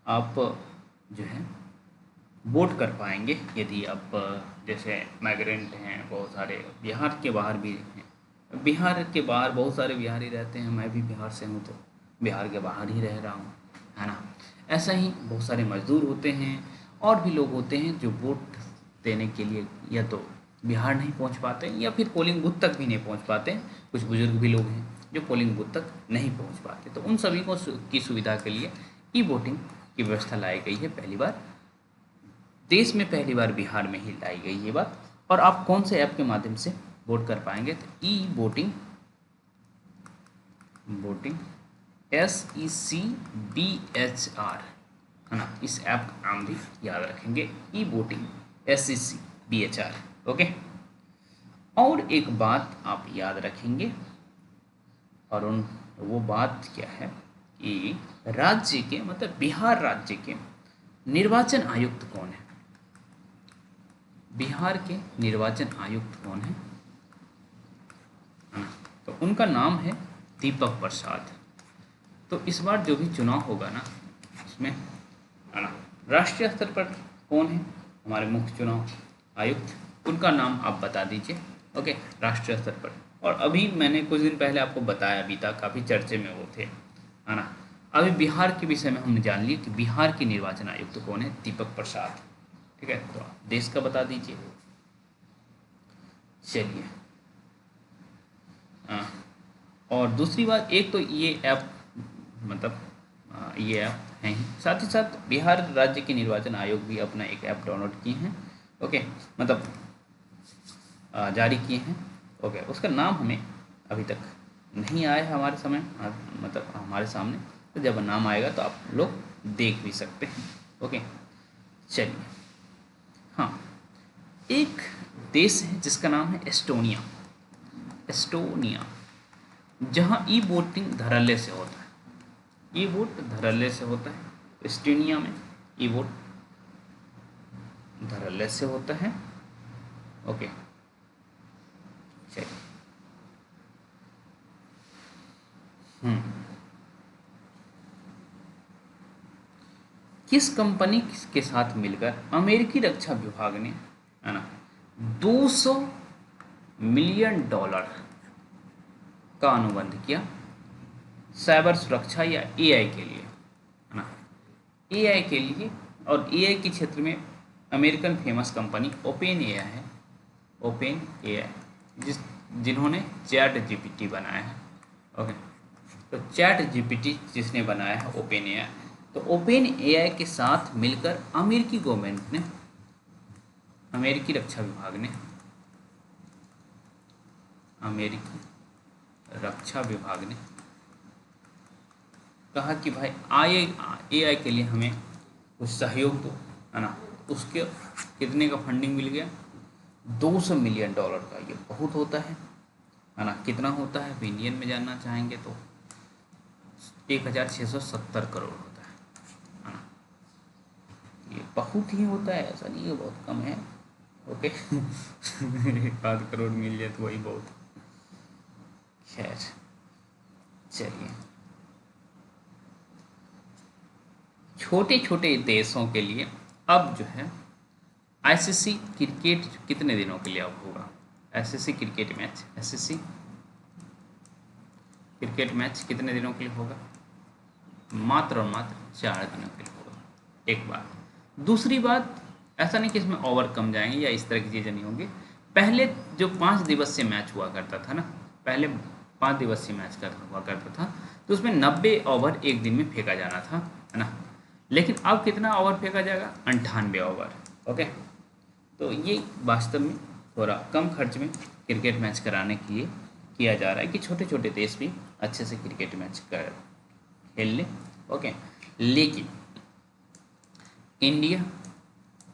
आप जो है वोट कर पाएंगे, यदि आप जैसे माइग्रेंट हैं, बहुत सारे बिहार के बाहर भी हैं, बिहार के बाहर बहुत सारे बिहारी रहते हैं, मैं भी बिहार से हूँ तो बिहार के बाहर ही रह रहा हूँ, है ना। ऐसा ही बहुत सारे मजदूर होते हैं और भी लोग होते हैं जो वोट देने के लिए या तो बिहार नहीं पहुंच पाते या फिर पोलिंग बूथ तक भी नहीं पहुंच पाते। कुछ बुजुर्ग भी लोग हैं जो पोलिंग बूथ तक नहीं पहुंच पाते, तो उन सभी को की सुविधा के लिए ई वोटिंग की व्यवस्था लाई गई है। पहली बार देश में, पहली बार बिहार में ही लाई गई ये बात। और आप कौन से ऐप के माध्यम से वोट कर पाएंगे? तो ई वोटिंग SECBHR, है ना, इस ऐप का नाम भी याद रखेंगे, ई वोटिंग SECBHR। ओके, और एक बात आप याद रखेंगे, और वो बात क्या है कि राज्य के, मतलब बिहार राज्य के निर्वाचन आयुक्त कौन है? बिहार के निर्वाचन आयुक्त कौन है? तो उनका नाम है दीपक प्रसाद। तो इस बार जो भी चुनाव होगा ना, उसमें, है ना, राष्ट्रीय स्तर पर कौन है हमारे मुख्य चुनाव आयुक्त, उनका नाम आप बता दीजिए। ओके, राष्ट्रीय स्तर पर। और अभी मैंने कुछ दिन पहले आपको बताया भी था, काफ़ी चर्चे में वो थे, है ना। अभी बिहार के विषय में हमने जान लिया कि बिहार के निर्वाचन आयुक्त कौन है, दीपक प्रसाद, ठीक है। तो आप देश का बता दीजिए। चलिए, और दूसरी बात, एक तो ये ऐप, मतलब ये ऐप हैं ही, साथ ही साथ बिहार राज्य के निर्वाचन आयोग भी अपना एक ऐप डाउनलोड किए हैं। ओके, मतलब जारी किए हैं। ओके, उसका नाम हमें अभी तक नहीं आया है हमारे समय, मतलब हमारे सामने, तो जब नाम आएगा तो आप लोग देख भी सकते हैं। ओके, चलिए, हाँ, एक देश है जिसका नाम है एस्टोनिया। एस्टोनिया, जहाँ ई वोटिंग धड़ल्ले से होता है, ई वोट धड़ल्ले से होता है। एस्टोनिया में ई वोट धड़ल्ले से होता है। ओके, चलिए, हम्म किस कंपनी के साथ मिलकर अमेरिकी रक्षा विभाग ने, है ना, 200 मिलियन डॉलर का अनुबंध किया साइबर सुरक्षा या एआई के लिए, है ना, एआई के लिए। और एआई के क्षेत्र में American famous company open AI है। ओपन एआई जिन्होंने चैट जीपीटी बनाया है। ओके, तो चैट जीपीटी जिसने बनाया है ओपन एआई, तो ओपन एआई के साथ मिलकर अमेरिकी गवर्नमेंट ने, अमेरिकी रक्षा विभाग ने, अमेरिकी रक्षा विभाग ने कहा कि भाई आई एआई के लिए हमें कुछ सहयोग दो, है ना। उसके कितने का फंडिंग मिल गया? 200 मिलियन डॉलर का। ये बहुत होता है ना। कितना होता है इंडियन में जानना चाहेंगे तो 1670 करोड़ होता है ना। ये बहुत ही होता है, ऐसा नहीं है बहुत कम है। ओके एक आध करोड़ मिल जाए तो वही बहुत। खैर चलिए, छोटे छोटे देशों के लिए अब जो है आईसीसी क्रिकेट कितने दिनों के लिए अब होगा? ICC cricket match, ICC cricket match कितने दिनों के लिए होगा? मात्र और मात्र 4 दिनों के लिए होगा। एक बात। दूसरी बात, ऐसा नहीं कि इसमें ओवर कम जाएंगे या इस तरह की चीज़ें नहीं होंगी। पहले जो 5 दिवसीय मैच हुआ करता था ना, पहले 5 दिवसीय मैच का हुआ करता था, तो उसमें 90 ओवर एक दिन में फेंका जाना था, है ना। लेकिन अब कितना ओवर फेंका जाएगा? 98 ओवर। ओके, तो ये वास्तव में थोड़ा कम खर्च में क्रिकेट मैच कराने के लिए किया जा रहा है कि छोटे छोटे देश भी अच्छे से क्रिकेट मैच कर खेल लें। ओके, लेकिन इंडिया,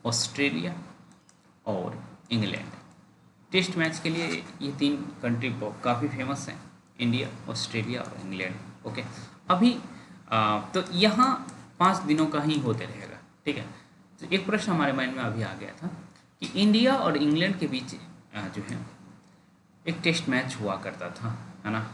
ऑस्ट्रेलिया और इंग्लैंड टेस्ट मैच के लिए ये 3 कंट्री काफ़ी फेमस हैं, इंडिया, ऑस्ट्रेलिया और इंग्लैंड। ओके, अभी तो यहाँ 5 दिनों का ही होते रहेगा। ठीक है, तो एक प्रश्न हमारे माइंड में अभी आ गया था कि इंडिया और इंग्लैंड के बीच जो है एक टेस्ट मैच हुआ करता था, है ना।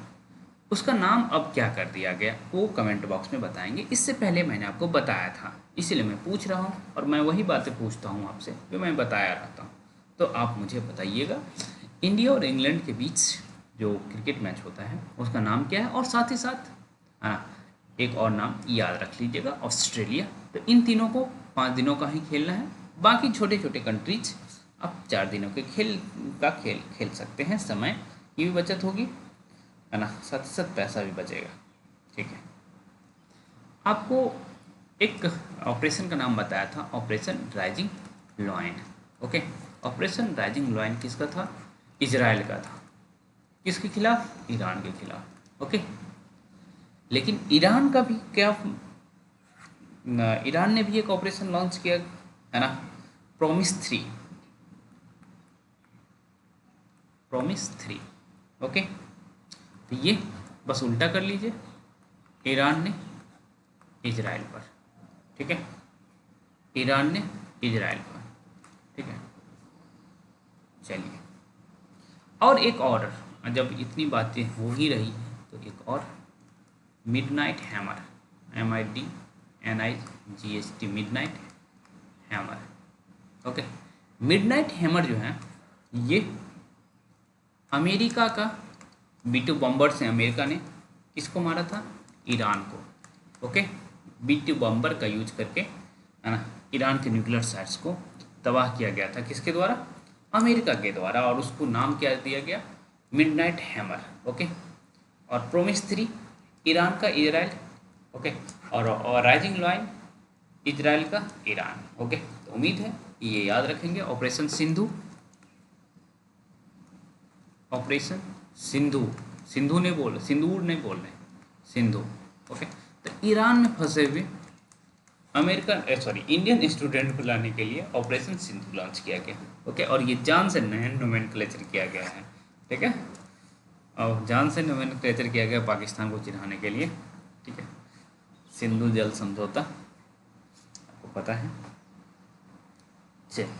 उसका नाम अब क्या कर दिया गया वो कमेंट बॉक्स में बताएंगे। इससे पहले मैंने आपको बताया था, इसीलिए मैं पूछ रहा हूँ और मैं वही बातें पूछता हूँ आपसे जो मैं बताया रहता हूँ। तो आप मुझे बताइएगा इंडिया और इंग्लैंड के बीच जो क्रिकेट मैच होता है उसका नाम क्या है, और साथ ही साथ, हाँ, एक और नाम याद रख लीजिएगा, ऑस्ट्रेलिया। तो इन तीनों को 5 दिनों का ही खेलना है। बाकी छोटे छोटे कंट्रीज आप 4 दिनों के खेल खेल सकते हैं। समय की भी बचत होगी, है ना, साथ ही साथ पैसा भी बचेगा। ठीक है, आपको एक ऑपरेशन का नाम बताया था, operation rising lion. Okay, operation rising lion किसका था? इजराइल का था। किसके खिलाफ? ईरान के खिलाफ। ओके, लेकिन ईरान का भी क्या, ईरान ने भी एक ऑपरेशन लॉन्च किया, है ना, प्रॉमिस 3। प्रॉमिस 3। ओके, तो ये बस उल्टा कर लीजिए, ईरान ने इजराइल पर, ठीक है, ईरान ने इजराइल पर, ठीक है। चलिए, और एक और, जब इतनी बातें हो ही रही हैं तो एक और, midnight hammer, MIDNIGHT, midnight hammer. Okay, midnight hammer जो है ये अमेरिका का B2 बम्बर से अमेरिका ने किसको मारा था? ईरान को। ओके, B2 बम्बर का यूज करके, है ना, ईरान के न्यूक्लियर साइट्स को तबाह किया गया था। किसके द्वारा? अमेरिका के द्वारा। और उसको नाम क्या दिया गया? Midnight hammer. ओके, और प्रॉमिस 3 ईरान का इजराइल। ओके, और राइजिंग लॉयन इजराइल का ईरान। ओके, तो उम्मीद है ये याद रखेंगे। ऑपरेशन सिंधु, ऑपरेशन सिंधु, सिंधु नहीं बोल, सिंदूर नहीं बोल रहे, सिंधु। ओके, तो ईरान में फंसे हुए अमेरिकन सॉरी इंडियन स्टूडेंट को लाने के लिए ऑपरेशन सिंधु लॉन्च किया गया। ओके, और ये जान से नोमेनक्लेचर किया गया है। ठीक है, और जान से नोमेनक्लेचर किया गया पाकिस्तान को चिढ़ाने के लिए। ठीक है, सिंधु जल समझौता आपको पता है। चलिए,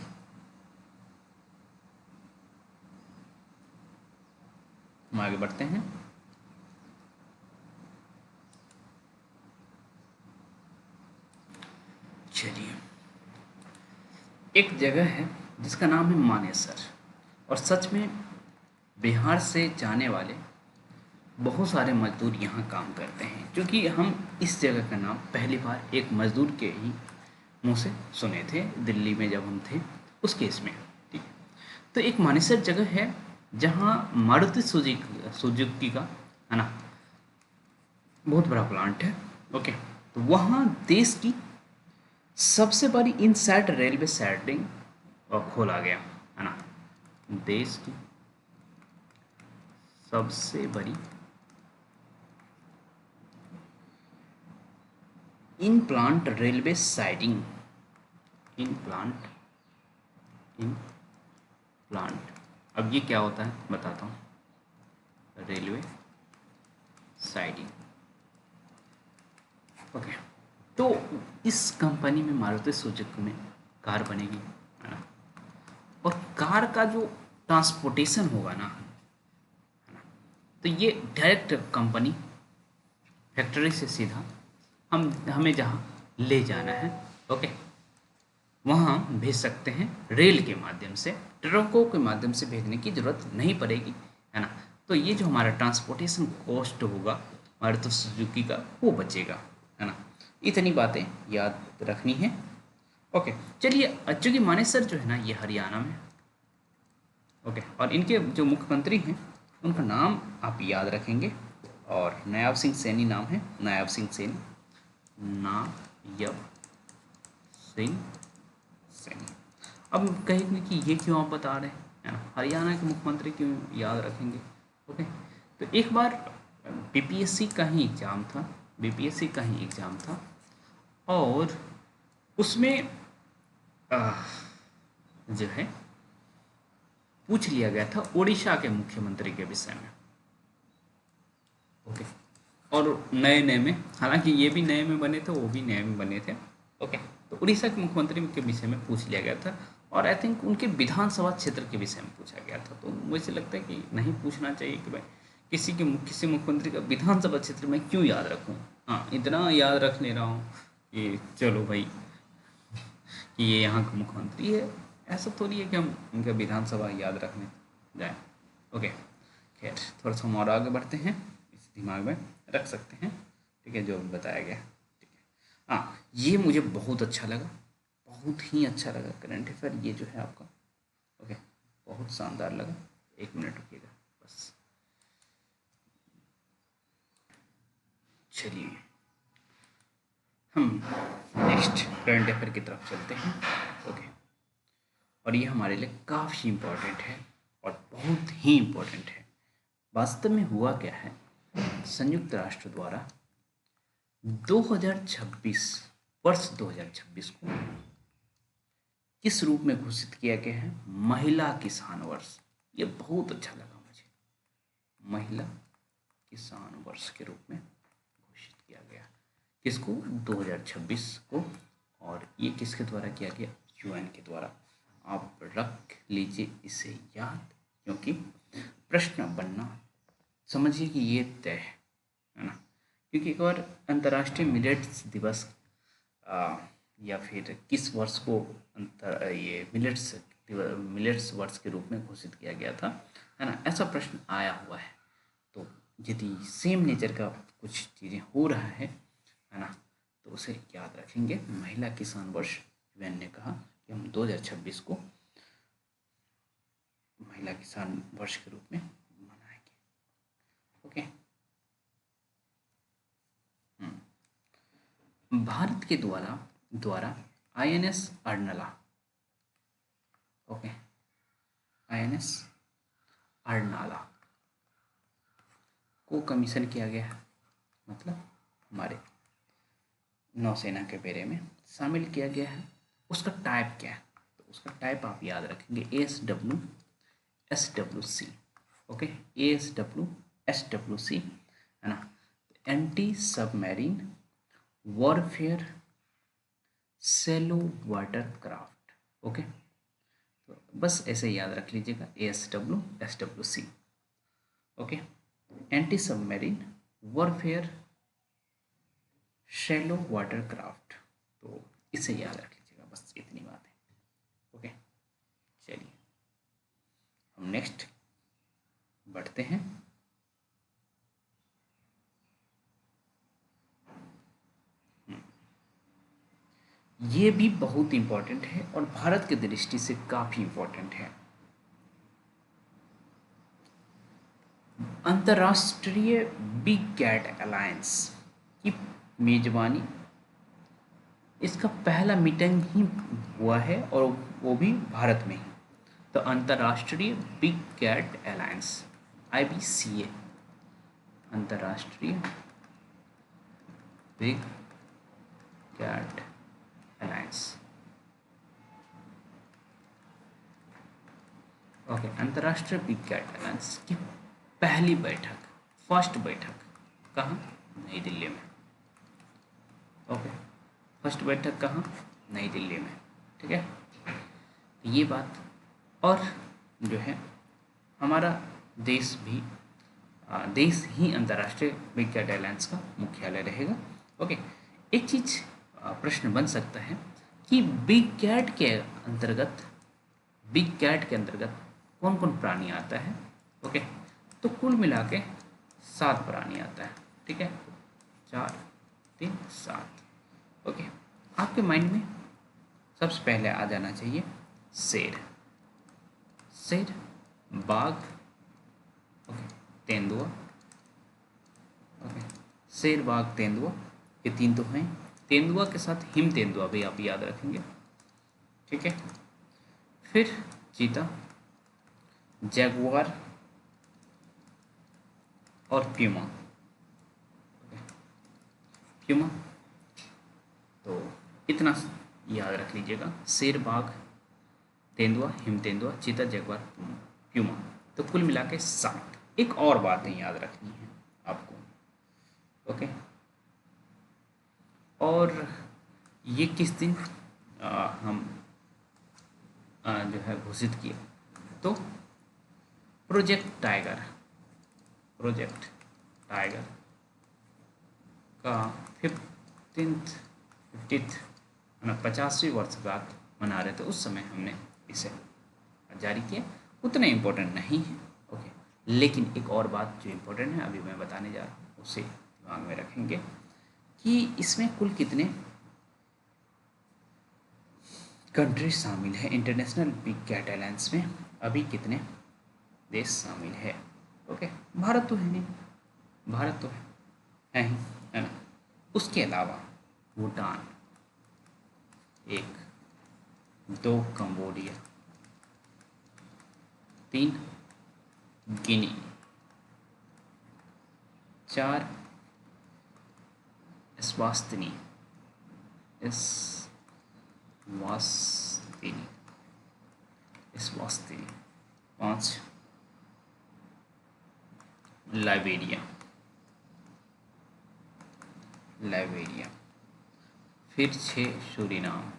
हम आगे बढ़ते हैं। एक जगह है जिसका नाम है मानेसर, और सच में बिहार से जाने वाले बहुत सारे मजदूर यहाँ काम करते हैं, क्योंकि हम इस जगह का नाम पहली बार एक मजदूर के ही मुंह से सुने थे दिल्ली में जब हम थे उस केस में। ठीक है, तो एक मानेसर जगह है जहाँ मारुति सुजुकी का, है ना, बहुत बड़ा प्लांट है। ओके, तो वहाँ देश की सबसे बड़ी इनसाइड रेलवे साइडिंग खोला गया, है ना, देश की सबसे बड़ी in plant railway siding, in plant, in plant, अब ये क्या होता है बताता हूँ, रेलवे साइडिंग। ओके, तो इस कंपनी में मारुति सुजुकी में कार बनेगी, है ना, और कार का जो ट्रांसपोर्टेशन होगा ना, तो ये डायरेक्ट कंपनी फैक्ट्री से सीधा हम हमें जहाँ ले जाना है, ओके, वहाँ हम भेज सकते हैं रेल के माध्यम से, ट्रकों के माध्यम से भेजने की ज़रूरत नहीं पड़ेगी, है ना। तो ये जो हमारा ट्रांसपोर्टेशन कॉस्ट होगा मारुति सुजुकी का वो बचेगा, है ना। इतनी बातें याद रखनी है। ओके, चलिए, चूँकि मानेसर जो है ना ये हरियाणा में, ओके, और इनके जो मुख्यमंत्री हैं उनका नाम आप याद रखेंगे, और नायब सिंह सैनी नाम है, नायब सिंह सैनी, नायब सिंह सैनी। अब कहेंगे कि ये क्यों आप बता रहे हैं, है ना, हरियाणा के मुख्यमंत्री क्यों याद रखेंगे। ओके, तो एक बार बीपीएससी का ही एग्ज़ाम था, बीपीएससी का ही एग्ज़ाम था, और उसमें जो है पूछ लिया गया था उड़ीसा के मुख्यमंत्री के विषय में। ओके, और नए नए में, हालांकि ये भी नए में बने थे, वो भी नए में बने थे। ओके, तो उड़ीसा के मुख्यमंत्री के विषय में पूछ लिया गया था, और आई थिंक उनके विधानसभा क्षेत्र के विषय में पूछा गया था। तो मुझे लगता है कि नहीं पूछना चाहिए कि भाई किसी मुख्यमंत्री का विधानसभा क्षेत्र में क्यों याद रखूँ। हाँ, इतना याद रख ले रहा हूँ कि चलो भाई कि ये यहाँ का मुख्यमंत्री है, ऐसा थोड़ी है कि हम उनका विधानसभा याद रखने जाएं। ओके, खैर थोड़ा सा हम और आगे बढ़ते हैं, इस दिमाग में रख सकते हैं। ठीक है, जो भी बताया गया, ठीक है। हाँ, ये मुझे बहुत अच्छा लगा, बहुत ही अच्छा लगा करंट अफेयर ये जो है आपका। ओके, बहुत शानदार लगा। एक मिनट रुकिएगा बस। चलिए, हम नेक्स्ट करंट अफेयर की तरफ चलते हैं। ओके, और ये हमारे लिए काफ़ी इम्पोर्टेंट है, और बहुत ही इम्पोर्टेंट है। वास्तव में हुआ क्या है, संयुक्त राष्ट्र द्वारा 2026 वर्ष 2026 को किस रूप में घोषित किया गया है, महिला किसान वर्ष। ये बहुत अच्छा लगा मुझे, महिला किसान वर्ष के रूप में घोषित किया गया। किसको, 2026 को, और ये किसके द्वारा किया गया, यूएन के द्वारा। आप रख लीजिए इसे याद, क्योंकि प्रश्न बनना समझिए कि ये तय है ना, क्योंकि एक बार अंतर्राष्ट्रीय मिलेट्स दिवस या फिर किस वर्ष को ये मिलेट्स वर्ष के रूप में घोषित किया गया था, है ना, ऐसा प्रश्न आया हुआ है। तो यदि सेम नेचर का कुछ चीज़ें हो रहा है ना, तो उसे याद रखेंगे। महिला किसान वर्ष, यूएन ने कहा कि हम 2026 को महिला किसान वर्ष के रूप में मनाएंगे। ओके, भारत के द्वारा आईएनएस अर्नला, ओके, आईएनएस अर्नाला को कमीशन किया गया है, मतलब हमारे नौसेना के बेड़े में शामिल किया गया है। उसका टाइप क्या है, तो उसका टाइप आप याद रखेंगे, ASWSWC। ओके, ASWSWC, है ना, anti submarine warfare shallow water craft. Okay, तो बस ऐसे याद रख लीजिएगा, ASWSWC। Okay, anti submarine warfare shallow water craft, तो इसे याद रख लीजिएगा, बस इतनी बात है। नेक्स्ट बढ़ते हैं। ये भी बहुत इंपॉर्टेंट है और भारत की दृष्टि से काफ़ी इंपॉर्टेंट है। अंतर्राष्ट्रीय बिग कैट अलायंस की मेजबानी, इसका पहला मीटिंग ही हुआ है और वो भी भारत में ही। तो अंतर्राष्ट्रीय बिग कैट अलायंस IBCA, अंतर्राष्ट्रीय बिग कैट अलायंस। ओके, अंतर्राष्ट्रीय बिग कैट अलायंस की पहली बैठक, फर्स्ट बैठक कहाँ? नई दिल्ली में। ओके, फर्स्ट बैठक कहाँ? नई दिल्ली में। ठीक है, ये बात। और जो है हमारा देश भी देश ही अंतर्राष्ट्रीय बिग कैट अलायंस का मुख्यालय रहेगा। ओके, एक चीज़ प्रश्न बन सकता है कि बिग कैट के अंतर्गत कौन कौन प्राणी आता है? ओके, तो कुल मिला के 7 प्राणी आता है। ठीक है, 4 3 7। ओके, आपके माइंड में सबसे पहले आ जाना चाहिए शेर, बाघ, ओके, तेंदुआ। ओके, शेर, बाघ, तेंदुआ, ये 3 तो हैं। तेंदुआ के साथ हिम तेंदुआ भी आप याद रखेंगे। ठीक है, फिर चीता, जैगुआर और प्यूमा। तो इतना याद रख लीजिएगा, शेर, बाघ, तेंदुआ, हिम तेंदुआ, चीता, जैगुआर, प्यूमा। तो कुल मिला के 7। एक और बातें याद रखनी है आपको। ओके, और ये किस दिन हम जो है घोषित किए? तो प्रोजेक्ट टाइगर का 50th 50वीं वर्षगांठ मना रहे थे, उस समय हमने इसे जारी किया। उतना इम्पोर्टेंट नहीं है। ओके, लेकिन एक और बात जो इम्पोर्टेंट है अभी मैं बताने जा रहा हूँ, उसे दिमाग में रखेंगे कि इसमें कुल कितने कंट्री शामिल है। इंटरनेशनल बिग कैट अलायंस में अभी कितने देश शामिल है? ओके, भारत तो है नहीं, भारत तो है ही, है ना। उसके अलावा भूटान 1, 2 कंबोडिया, 3 गिनी, 4 स्वास्तिनी, 5 लाइबेरिया, फिर 6 सूरीनाम,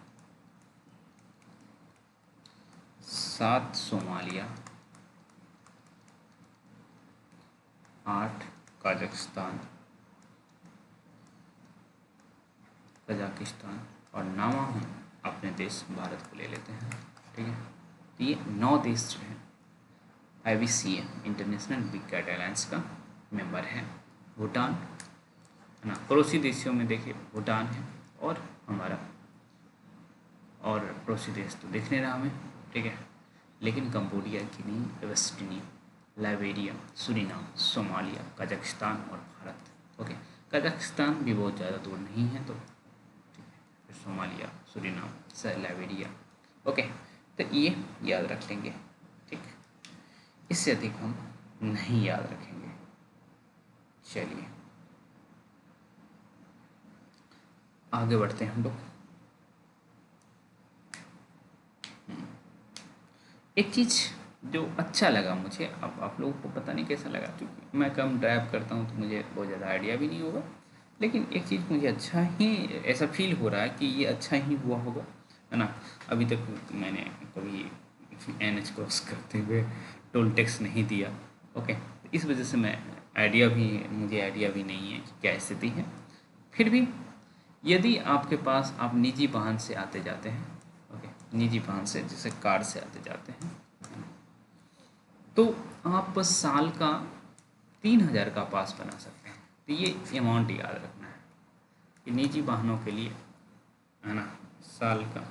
7 सोमालिया, 8 कजाकिस्तान और 9वां हम अपने देश भारत को ले लेते हैं। ठीक है, तो ये 9 देश जो हैं IBCA International Big Cat Alliance का मेंबर है। भूटान, है ना, पड़ोसी देशों में देखिए भूटान है और हमारा और पड़ोसी देश तो दिख नहीं रहा हमें। ठीक है, लेकिन कंबोडिया, गिनी, वेस्टनी, लाइबेरिया, सूरीनाम, सोमालिया, कजाकिस्तान और भारत। ओके, कजाकिस्तान भी बहुत ज़्यादा दूर नहीं है, तो ठीक है, फिर सोमालिया, सूरीनाम, लाइबेरिया। ओके, तो ये याद रख लेंगे। ठीक, इससे अधिक हम नहीं याद रखेंगे। चलिए आगे बढ़ते हैं हम लोग। एक चीज़ जो अच्छा लगा मुझे, अब आप लोगों को पता नहीं कैसा लगा, क्योंकि मैं कम ड्राइव करता हूँ तो मुझे बहुत ज़्यादा आइडिया भी नहीं होगा, लेकिन एक चीज़ मुझे अच्छा ही ऐसा फील हो रहा है कि ये अच्छा ही हुआ होगा, है ना। अभी तक मैंने कभी NH क्रॉस करते हुए टोल टैक्स नहीं दिया। ओके, इस वजह से मुझे आइडिया भी नहीं है कि क्या स्थिति है। फिर भी यदि आपके पास आप निजी वाहन से आते जाते हैं, ओके, निजी वाहन से जैसे कार से आते जाते हैं, तो आप साल का 3,000 का पास बना सकते हैं। तो ये अमाउंट याद रखना है कि निजी वाहनों के लिए, है ना, साल का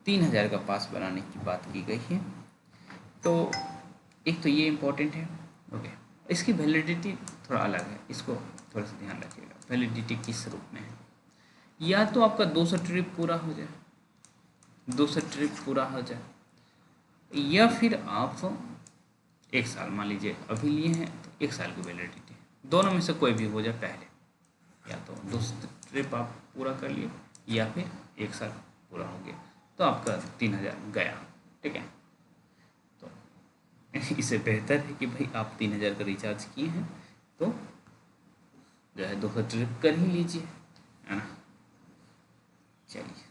3,000 का पास बनाने की बात की गई है। तो एक तो ये इम्पोर्टेंट है। ओके, इसकी वैलिडिटी थोड़ा अलग है, इसको थोड़ा सा ध्यान रखिएगा। वैलिडिटी किस रूप में है, या तो आपका 200 ट्रिप पूरा हो जाए, 200 ट्रिप पूरा हो जाए, या फिर आप 1 साल मान लीजिए अभी लिए हैं तो 1 साल की वैलिडिटी, दोनों में से कोई भी हो जाए पहले, या तो 200 ट्रिप आप पूरा कर लिए या फिर 1 साल पूरा हो गया, तो आपका 3,000 गया। ठीक है, तो इससे बेहतर है कि भाई आप 3,000 का रिचार्ज किए हैं तो जो है 200 ट्रिप कर ही लीजिए, है ना। चलिए,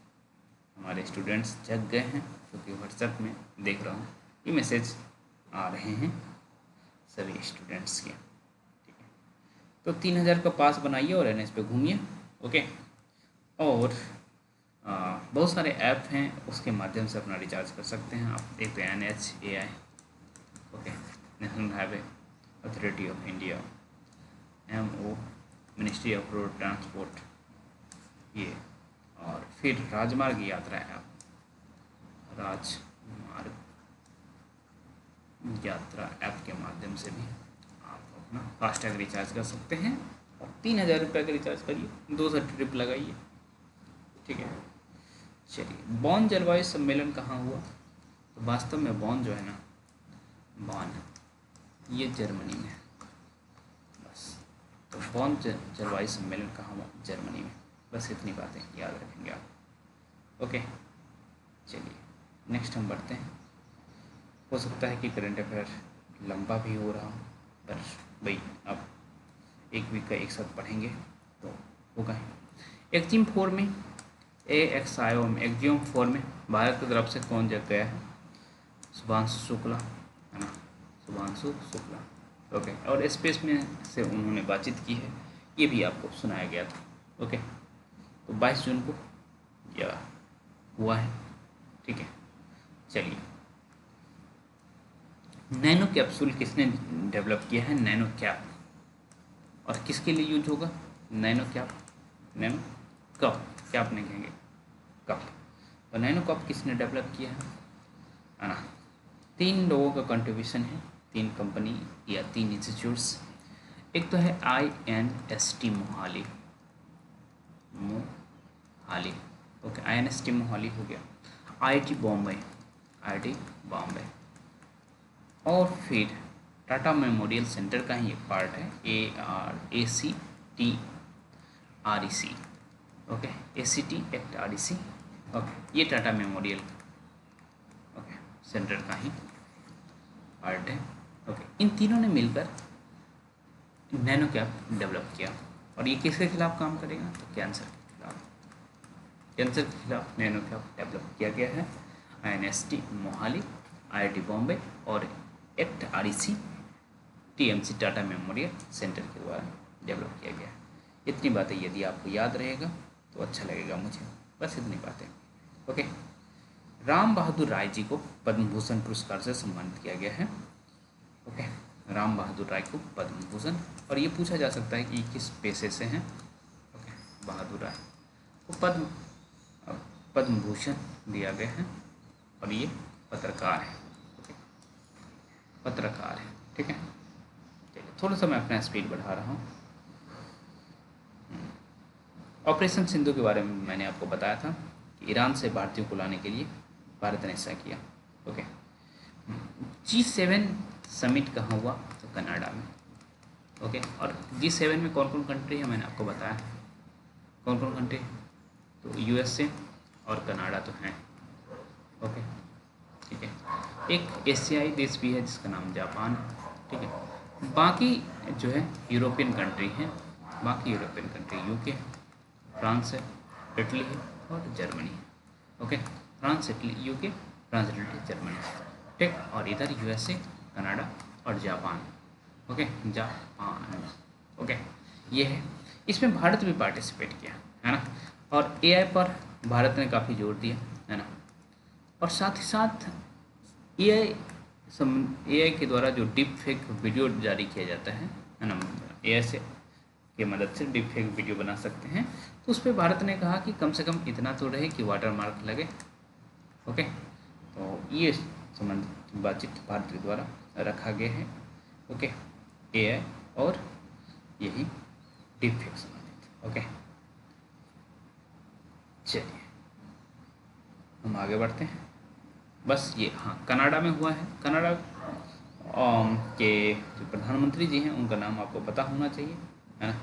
हमारे स्टूडेंट्स जग गए हैं क्योंकि व्हाट्सएप में देख रहा हूँ ये मैसेज आ रहे हैं सभी स्टूडेंट्स के। ठीक है, तो 3,000 का पास बनाइए और NS पे घूमिए। ओके, और बहुत सारे ऐप हैं, उसके माध्यम से अपना रिचार्ज कर सकते हैं आप। एक तो NHAI, okay, national highway authority of India, MO, ministry of road transport, ये, और फिर राजमार्ग यात्रा ऐप, राजमार्ग यात्रा ऐप के माध्यम से भी आप अपना फास्टैग रिचार्ज कर सकते हैं। और 3,000 रुपये का रिचार्ज करिए, 200 ट्रिप लगाइए। ठीक है, चलिए, बॉन जलवायु सम्मेलन कहाँ हुआ? तो वास्तव में बॉन जो है ना, बॉन ये जर्मनी में है। बस, तो बॉन जलवायु सम्मेलन कहाँ हुआ? जर्मनी में। बस इतनी बातें याद रखेंगे आप। ओके, चलिए नेक्स्ट हम बढ़ते हैं। हो सकता है कि करंट अफेयर लंबा भी हो रहा हो, पर भाई अब एक वीक का एक साथ पढ़ेंगे तो होगा ही। एक्जिम 4 में AXIO में, एक्जिम 4 में भारत की तरफ से कौन जग गया है? शुभांशु शुक्ला, है ना, शुभांशु शुक्ला। ओके, और स्पेस में से उन्होंने बातचीत की है, ये भी आपको सुनाया गया था। ओके, तो 22 जून को यह हुआ है। ठीक है, चलिए, नैनो कैप्सूल किसने डेवलप किया है? Nano cap. और किसके लिए यूज होगा? Nano cap, nano cup, cap नहीं कहेंगे, कप। और नैनो कप किसने डेवलप किया है ना? 3 लोगों का कंट्रीब्यूशन है, 3 कंपनी या 3 इंस्टीट्यूट्स। एक तो है INST Mohali, Mohali, okay, INST Mohali हो गया। IIT बॉम्बे, IIT बॉम्बे, और फिर टाटा मेमोरियल सेंटर का ही एक पार्ट है, ACTREC, ओके, ACTREC, ओके, ये टाटा मेमोरियल, ओके, सेंटर का ही पार्ट है। ओके, इन तीनों ने मिलकर नैनो कैप डेवलप किया। और ये किसके खिलाफ काम करेगा? तो कैंसर के खिलाफ, कैंसर के खिलाफ नैनो कैप डेवलप किया गया है। INST मोहाली, IIT बॉम्बे और ACTREC TMC Tata memorial centre के द्वारा डेवलप किया गया है। इतनी बातें यदि आपको याद रहेगा तो अच्छा लगेगा मुझे, बस इतनी बातें। ओके, राम बहादुर राय जी को पद्म भूषण पुरस्कार से सम्मानित किया गया है। ओके, राम बहादुर राय को पद्म भूषण, और ये पूछा जा सकता है कि किस पेशे से हैं। ओके, बहादुर राय को पद्म भूषण दिया गया है, और ये पत्रकार है। ओके, पत्रकार है। ठीक है, चलिए, थोड़ा सा मैं अपना स्पीड बढ़ा रहा हूँ। ऑपरेशन सिंधु के बारे में मैंने आपको बताया था कि ईरान से भारतीयों को लाने के लिए भारत ने ऐसा किया। ओके, G7 समिट कहाँ हुआ? तो कनाडा में। ओके, और G7 में कौन कौन कंट्री है मैंने आपको बताया, कौन कौन कंट्री? तो USA और कनाडा तो हैं। ओके, ठीक है, एक एशियाई देश भी है जिसका नाम जापान है। ठीक है, बाकी जो है यूरोपियन कंट्री हैं, बाकी यूरोपियन कंट्री UK, फ्रांस है, इटली है और जर्मनी है। Okay, France, Italy, UK, France, Italy, Germany. ठीक, और इधर USA, कनाडा और जापान। Okay, Japan. ओके, ये है। इसमें भारत भी पार्टिसिपेट किया, है ना, और AI पर भारत ने काफ़ी जोर दिया, है ना। और साथ ही साथ AI एआई के द्वारा जो डीप फेक वीडियो जारी किया जाता है ना, एआई से की मदद से डीप फेक वीडियो बना सकते हैं। तो उस पर भारत ने कहा कि कम से कम इतना तो रहे कि वाटर मार्क लगे। ओके, तो ये संबंधित बातचीत भारत के द्वारा रखा गया है। ओके, एआई और यही डीप फेक संबंधित। ओके, चलिए हम आगे बढ़ते हैं। बस ये, हाँ, कनाडा में हुआ है। कनाडा के जो प्रधानमंत्री जी हैं उनका नाम आपको पता होना चाहिए, है ना?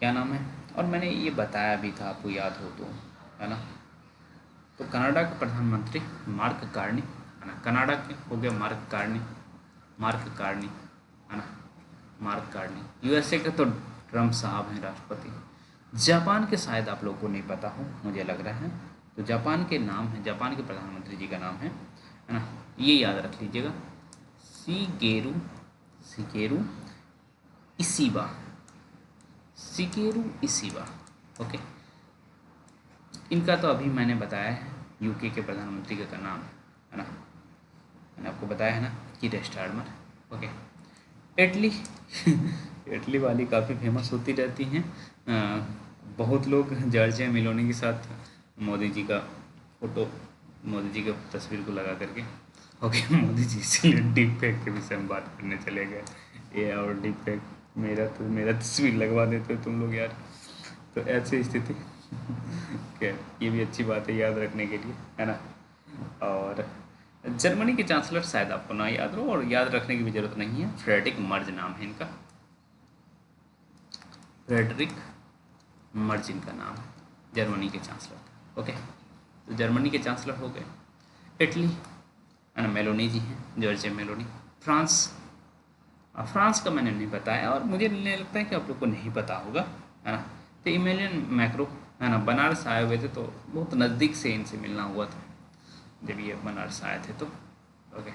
क्या नाम है? और मैंने ये बताया भी था, आपको याद हो तो, है ना? तो कनाडा के प्रधानमंत्री मार्क कार्नी, है ना? कनाडा के हो गया मार्क कार्नी, है ना? Mark Carney. यूएसए के तो ट्रम्प साहब हैं राष्ट्रपति। जापान के शायद आप लोगों को नहीं पता हो, मुझे लग रहा है। तो जापान के नाम है, जापान के प्रधानमंत्री जी का नाम है ना? ये याद रख लीजिएगा, Shigeru Shigeru Ishiba, Shigeru Ishiba. Okay, इनका तो अभी मैंने बताया है, यूके के प्रधानमंत्री का नाम, है ना? मैंने आपको बताया है ना, कीर स्टारमर। ओके, इटली इटली वाली काफ़ी फेमस होती रहती हैं। बहुत लोग जॉर्जिया मेलोनी के साथ मोदी जी का फोटो, मोदी जी के तस्वीर को लगा करके, ओके, मोदी जी से डीप फेक के विषय में बात करने चले गए। ये और डीप फेक, मेरा तस्वीर लगवा देते हो तुम लोग यार। तो ऐसी स्थिति क्या, ये भी अच्छी बात है याद रखने के लिए, है ना? और जर्मनी के चांसलर शायद आपको ना याद हो, और याद रखने की भी जरूरत नहीं है, फ्रेडरिक मर्ज नाम है इनका, फ्रेडरिक मर्ज इनका नाम है, जर्मनी के चांसलर। ओके, तो जर्मनी के चांसलर हो गए। इटली, है ना, मेलोनी जी हैं, जॉर्जिया मेलोनी। फ्रांस, फ्रांस का मैंने नहीं बताया, और मुझे लगता है कि आप लोग को नहीं पता होगा, है ना? तो इमैनुअल मैक्रो, है ना, बनारस आए हुए थे, तो बहुत नज़दीक से इनसे मिलना हुआ था जब ये बनारस आए थे तो। ओके,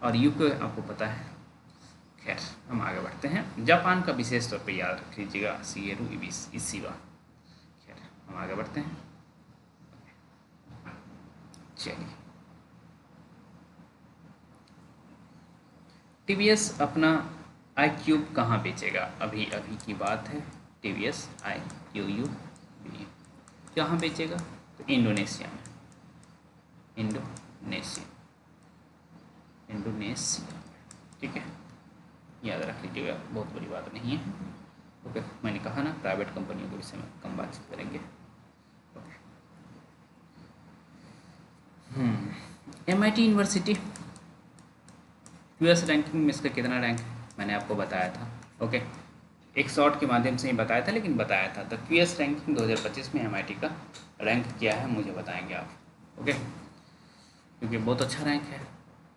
और यूके आपको पता है। खैर, हम आगे बढ़ते हैं। जापान का विशेष तौर पे याद रख लीजिएगा, शिगेरू इशिबा। खैर, हम आगे बढ़ते हैं। चलिए, टीवीएस अपना आई क्यूब कहाँ बेचेगा? अभी अभी की बात है। टीवीएस आई क्यू यू कहाँ बेचेगा? तो इंडोनेशिया में, इंडोनेशिया, ठीक है, याद रख लीजिएगा, बहुत बड़ी बात नहीं है। ओके, मैंने कहा ना, प्राइवेट कंपनियों के विषय में कम बातचीत करेंगे। Okay, MIT university US ranking में इसका कितना रैंक है मैंने आपको बताया था। ओके, एक शॉर्ट के माध्यम से ही बताया था, लेकिन बताया था। तो क्यूएस रैंकिंग 2025 में MIT का रैंक क्या है मुझे बताएंगे आप। ओके, क्योंकि बहुत अच्छा रैंक है,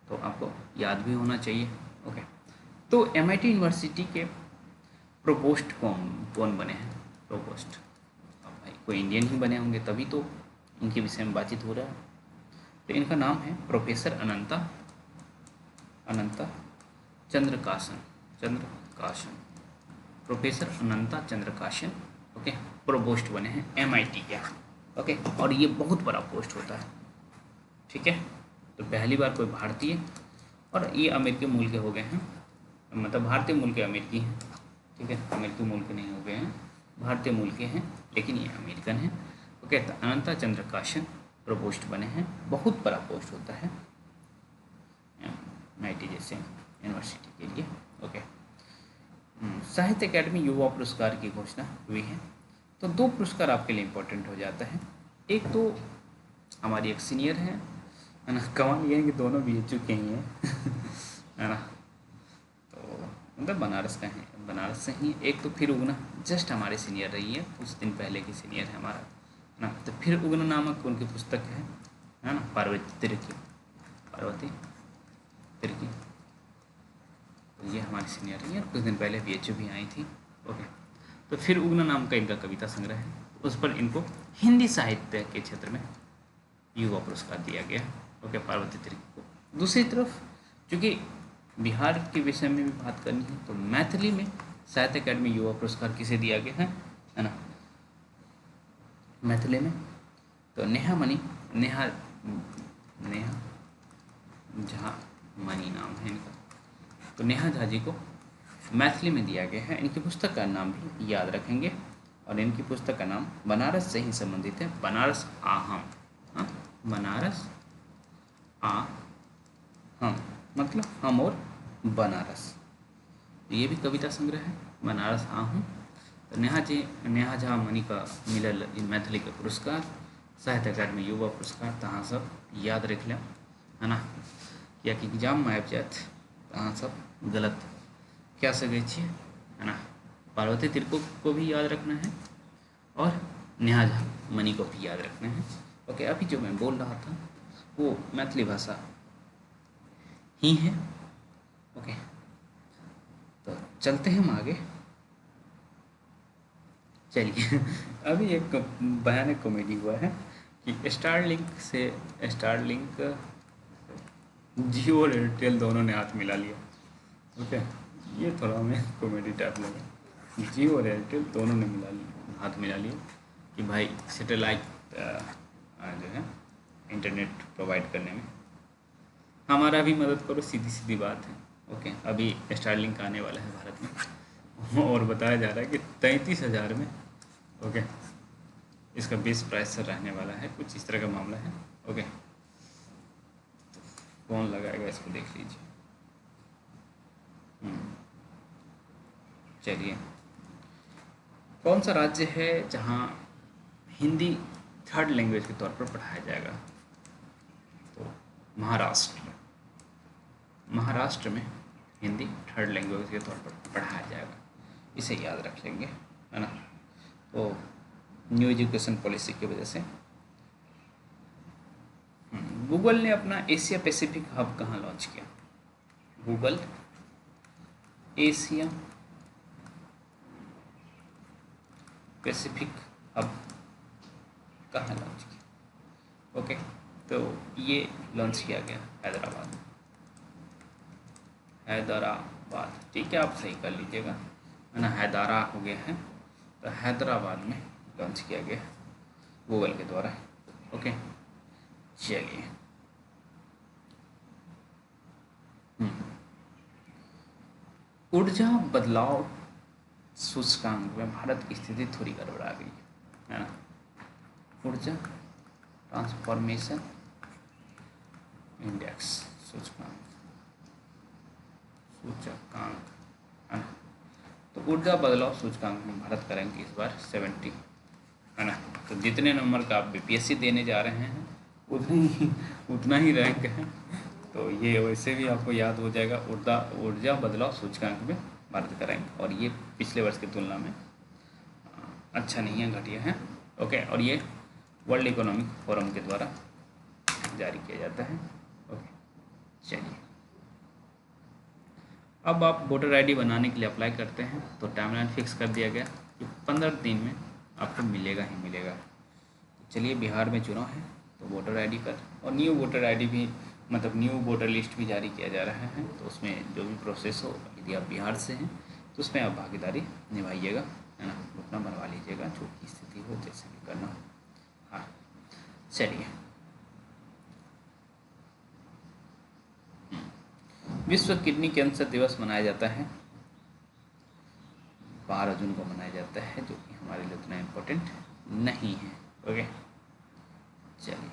तो आपको याद भी होना चाहिए। ओके, तो MIT यूनिवर्सिटी के प्रोपोस्ट कौन कौन बने हैं? प्रोपोस्ट, अब भाई कोई इंडियन ही बने होंगे तभी तो इनके विषय में बातचीत हो रहा है। तो इनका नाम है प्रोफेसर अनंता चंद्रकाशन, प्रोफेसर अनंता चंद्रकाशन। ओके, प्रोपोस्ट बने हैं MIT के। ओके, और ये बहुत बड़ा पोस्ट होता है, ठीक है? तो पहली बार कोई भारतीय, और ये अमेरिकी मूल के हो गए हैं, मतलब भारतीय मूल के अमेरिकी हैं, ठीक है? अमेरिकी मूल के नहीं हो गए हैं, भारतीय मूल के हैं, लेकिन ये अमेरिकन हैं। ओके, तो अनंता चंद्रकाशन प्रोपोस्ट बने हैं, बहुत बड़ा पोस्ट होता है MIT जैसे यूनिवर्सिटी के लिए। ओके, साहित्य अकेडमी युवा पुरस्कार की घोषणा हुई है। तो 2 पुरस्कार आपके लिए इम्पोर्टेंट हो जाता है। एक तो हमारी एक सीनियर है ना, कमाल ये है कि दोनों BHU के ही हैं है ना, तो मतलब बनारस का है, बनारस से ही। एक तो फिर उगना, जस्ट हमारे सीनियर रही है, कुछ दिन पहले की सीनियर है हमारा, है ना? तो फिर उगना नामक उनकी पुस्तक है ना, पार्वती तिर्की, ये हमारी सीनियर रही है, और कुछ दिन पहले BHU भी आई थी। ओके, तो फिर उगना नाम का इनका कविता संग्रह है, उस पर इनको हिंदी साहित्य के क्षेत्र में युवा पुरस्कार दिया गया। ओके, पार्वती तिर्की को। दूसरी तरफ, चूँकि बिहार के विषय में भी बात करनी है, तो मैथिली में साहित्य अकेडमी युवा पुरस्कार किसे दिया गया है ना, मैथिली में? तो नेहा झा मणि नाम है इनका। तो नेहा झा जी को मैथिली में दिया गया है। इनकी पुस्तक का नाम भी याद रखेंगे, और इनकी पुस्तक का नाम बनारस से ही संबंधित है, बनारस आहम। हाँ, बनारस हम, मतलब हम और बनारस। ये भी कविता संग्रह है, बनारस आहूँ। तो नेहा झा मणि का मिलल इन मैथिली के पुरस्कार, साहित्य अकादमी युवा पुरस्कार। तो अहाँ सब याद रख लें, है ना, कियाकि एग्जाम में आबि जायत तो अहाँ सब गलत कह सकै छियै, है ना। पार्वती तिर्को को भी याद रखना है और नेहा झा मणि को भी याद रखना है। ओके, अभी जो मैं बोल रहा था वो मैथिली भाषा ही है। ओके, तो चलते हैं हम आगे। चलिए अभी एक भयानक कॉमेडी हुआ है कि स्टारलिंक जियो और एयरटेल दोनों ने हाथ मिला लिया। ओके, ये थोड़ा हमें कॉमेडी टाइप लगा। जियो और एयरटेल दोनों ने हाथ मिला लिया कि भाई सैटेलाइट जो है इंटरनेट प्रोवाइड करने में हमारा भी मदद करो, सीधी सीधी बात है। ओके, अभी स्टारलिंक आने वाला है भारत में और बताया जा रहा है कि 33,000 में, ओके, इसका बेस प्राइस रहने वाला है, कुछ इस तरह का मामला है। ओके, तो कौन लगाएगा इसको देख लीजिए। चलिए, कौन सा राज्य है जहाँ हिंदी थर्ड लैंग्वेज के तौर पर पढ़ाया जाएगा? तो महाराष्ट्र में हिंदी थर्ड लैंग्वेज के तौर पर पढ़ाया जाएगा, इसे याद रख लेंगे, है ना। तो न्यू एजुकेशन पॉलिसी की वजह से गूगल ने अपना एशिया पैसिफिक हब कहाँ लॉन्च किया? गूगल एशिया पैसिफिक हब कहाँ लॉन्च किया? ओके, तो ये लॉन्च किया गया हैदराबाद। ठीक है, आप सही कर लीजिएगा, है ना, हैदरा हो गया है, तो हैदराबाद में लॉन्च किया गया गूगल के द्वारा। ओके, चलिए, ऊर्जा बदलाव सूचकांक में भारत की स्थिति थोड़ी गड़बड़ा गई है ना। ऊर्जा ट्रांसफॉर्मेशन इंडेक्स सूचकांक है ना। तो ऊर्जा बदलाव सूचकांक में भारत का रैंक इस बार 70, है ना। तो जितने नंबर का आप बीपीएससी देने जा रहे हैं उतना ही रैंक है। तो ये वैसे भी आपको याद हो जाएगा, ऊर्जा बदलाव सूचकांक में भारत का रैंक, और ये पिछले वर्ष की तुलना में अच्छा नहीं है, घटिया है। ओके, और ये वर्ल्ड इकोनॉमिक फोरम के द्वारा जारी किया जाता है। ओके, चलिए, अब आप वोटर आईडी बनाने के लिए अप्लाई करते हैं तो टाइमलाइन फिक्स कर दिया गया कि 15 दिन में आपको मिलेगा ही मिलेगा। चलिए, बिहार में चुनाव है तो वोटर आईडी पर, और न्यू वोटर आईडी भी, मतलब न्यू वोटर लिस्ट भी जारी किया जा रहा है। तो उसमें जो भी प्रोसेस हो, यदि आप बिहार से हैं तो उसमें आप भागीदारी निभाइएगा, है ना, अपना बनवा लीजिएगा, जो की स्थिति हो, जैसे भी करना हो। हाँ, चलिए, विश्व किडनी कैंसर दिवस मनाया जाता है 12 जून को मनाया जाता है, जो कि हमारे लिए उतना इम्पोर्टेंट नहीं है। ओके, चलिए,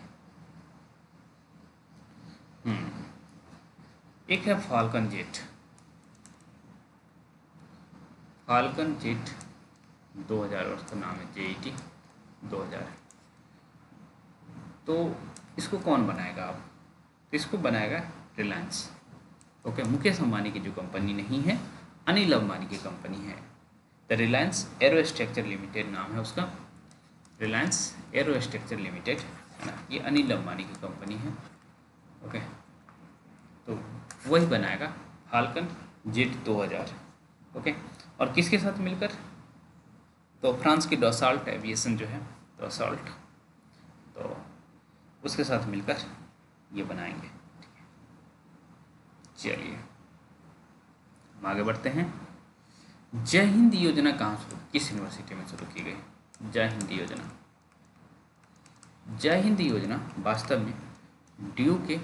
एक है फाल्कन जेट 2000, और उसका नाम है JET 2000। तो इसको कौन बनाएगा? आप, तो इसको बनाएगा रिलायंस। ओके, मुकेश अंबानी की जो कंपनी नहीं है, अनिल अंबानी की कंपनी है, द रिलायंस एरोस्ट्रक्चर लिमिटेड नाम है उसका, रिलायंस एरोस्ट्रक्चर लिमिटेड, है ना। ये अनिल अंबानी की कंपनी है। ओके, तो वही बनाएगा फाल्कन जेट 2000। ओके, और किसके साथ मिलकर? तो फ्रांस की डॉसाल्ट एविएशन जो है, डॉसाल्ट, तो उसके साथ मिलकर ये बनाएंगे। चलिए, हम आगे बढ़ते हैं। जय हिंद योजना कहाँ शुरू, किस यूनिवर्सिटी में शुरू की गई? जय हिंद योजना वास्तव में ड्यू के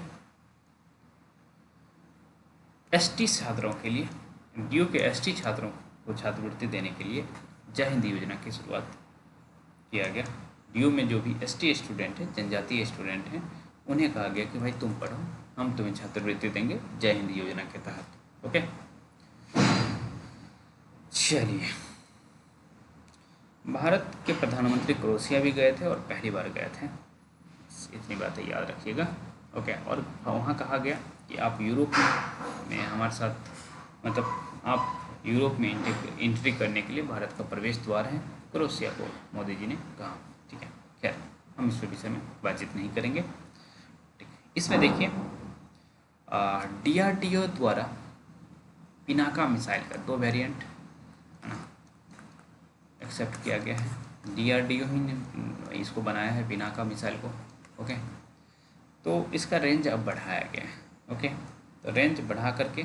एसटी छात्रों के लिए, डीयू के एसटी छात्रों को छात्रवृत्ति देने के लिए जय हिंद योजना की शुरुआत किया गया। डीयू में जो भी एसटी स्टूडेंट हैं, जनजातीय स्टूडेंट हैं, उन्हें कहा गया कि भाई तुम पढ़ो, हम तुम्हें छात्रवृत्ति देंगे जय हिंद योजना के तहत। ओके, चलिए, भारत के प्रधानमंत्री क्रोएशिया भी गए थे और पहली बार गए थे, इतनी बातें याद रखिएगा। ओके, और वहाँ कहा गया कि आप यूरोप में हमारे साथ, मतलब आप यूरोप में एंट्री करने के लिए भारत का प्रवेश द्वार है, क्रोएशिया को मोदी जी ने कहा। ठीक है, खैर हम इस विषय में बातचीत नहीं करेंगे। ठीक है, इसमें देखिए DRDO द्वारा पिनाका मिसाइल का 2 वेरिएंट है ना एक्सेप्ट किया गया है। DRDO ही ने इसको बनाया है, पिनाका मिसाइल को। ओके, तो इसका रेंज अब बढ़ाया गया है। ओके, तो रेंज बढ़ा करके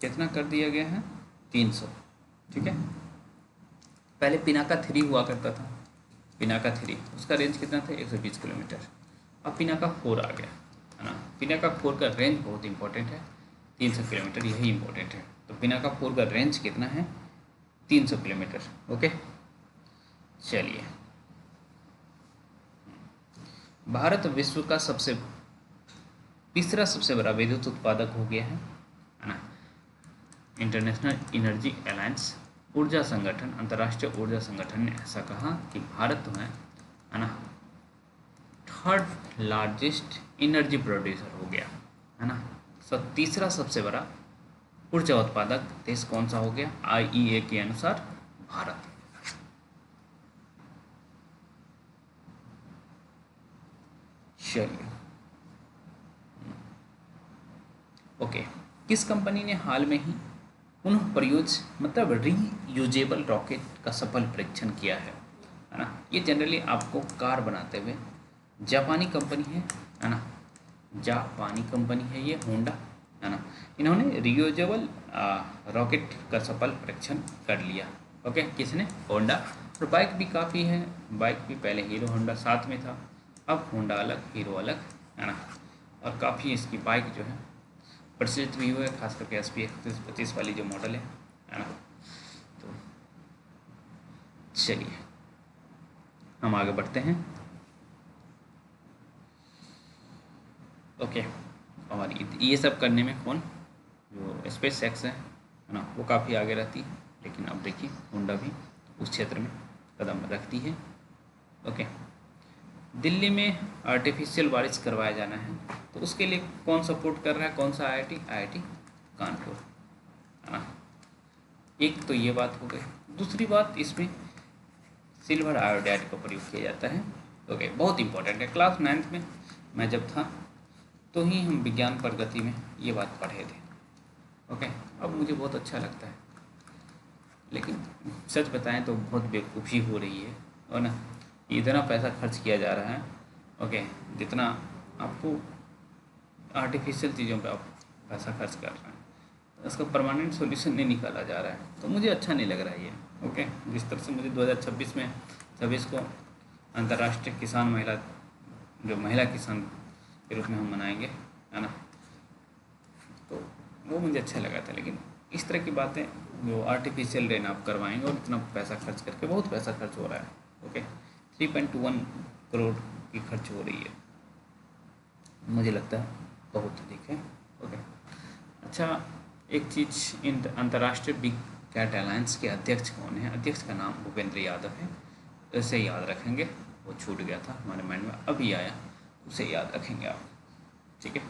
कितना कर दिया गया है, 300। ठीक है, पहले पिनाका 3 हुआ करता था, पिनाका 3 उसका रेंज कितना था, 120 किलोमीटर। अब पिनाका 4 आ गया है ना। पिनाका 4 का रेंज बहुत इंपॉर्टेंट है, 300 किलोमीटर, यही इंपॉर्टेंट है। तो पिनाका 4 का रेंज कितना है, 300 किलोमीटर। ओके, चलिए, भारत विश्व का तीसरा सबसे बड़ा विद्युत उत्पादक हो गया है ना। इंटरनेशनल एनर्जी अलायंस, ऊर्जा संगठन, अंतर्राष्ट्रीय ऊर्जा संगठन ने ऐसा कहा कि भारत जो है ना 3rd लार्जेस्ट एनर्जी प्रोड्यूसर हो गया है ना। तीसरा सबसे बड़ा ऊर्जा उत्पादक देश कौन सा हो गया, IEA के अनुसार भारत। चलिए, ओके, किस कंपनी ने हाल में ही पुनः प्रयोज मतलब रीयूजेबल रॉकेट का सफल परीक्षण किया है ना। ये जनरली आपको कार बनाते हुए जापानी कंपनी है ना, जापानी कंपनी है ये, होंडा है ना। इन्होंने रीयूजेबल रॉकेट का सफल परीक्षण कर लिया। ओके, किसने, होंडा। और बाइक भी काफ़ी है, बाइक भी पहले हीरो होंडा साथ में था, अब होंडा अलग, हीरो अलग है ना। और काफ़ी इसकी बाइक जो है प्रसिद्ध भी हुए, खास करके SP 3125 वाली जो मॉडल है ना। तो चलिए हम आगे बढ़ते हैं। ओके, और ये सब करने में कौन, जो स्पेस एक्स है ना, वो काफ़ी आगे रहती है। लेकिन अब देखिए होंडा भी उस क्षेत्र में कदम रखती है। ओके, दिल्ली में आर्टिफिशियल बारिश करवाया जाना है, तो उसके लिए कौन सपोर्ट कर रहा है, कौन सा IIT कानपुर है ना। एक तो ये बात हो गई। दूसरी बात, इसमें सिल्वर आयोडाइड का प्रयोग किया जाता है। ओके, बहुत इंपॉर्टेंट है। क्लास 9th में मैं जब था तो ही हम विज्ञान प्रगति में ये बात पढ़े थे। ओके, अब मुझे बहुत अच्छा लगता है, लेकिन सच बताएं तो बहुत बेवकूफ़ी हो रही है और ना, इतना पैसा खर्च किया जा रहा है। ओके, जितना आपको आर्टिफिशियल चीज़ों पे आप पैसा खर्च कर रहे हैं, इसका परमानेंट सॉल्यूशन नहीं निकाला जा रहा है, तो मुझे अच्छा नहीं लग रहा है ये। ओके, जिस तरह से मुझे 2026 में 26 को अंतर्राष्ट्रीय किसान महिला, जो महिला किसान के रूप में हम मनाएंगे है ना, तो वो मुझे अच्छा लगा था। लेकिन इस तरह की बातें जो आर्टिफिशियल रेन आप करवाएंगे और इतना पैसा खर्च करके, बहुत पैसा खर्च हो रहा है। ओके, 3.21 करोड़ की खर्च हो रही है, मुझे लगता है बहुत अधिक है। ओके, अच्छा, एक चीज़, इन अंतर्राष्ट्रीय बिग कैट अलायंस के अध्यक्ष कौन है, अध्यक्ष का नाम भूपेंद्र यादव है। इसे याद रखेंगे, वो छूट गया था हमारे माइंड में, अभी आया, उसे याद रखेंगे आप। ठीक है,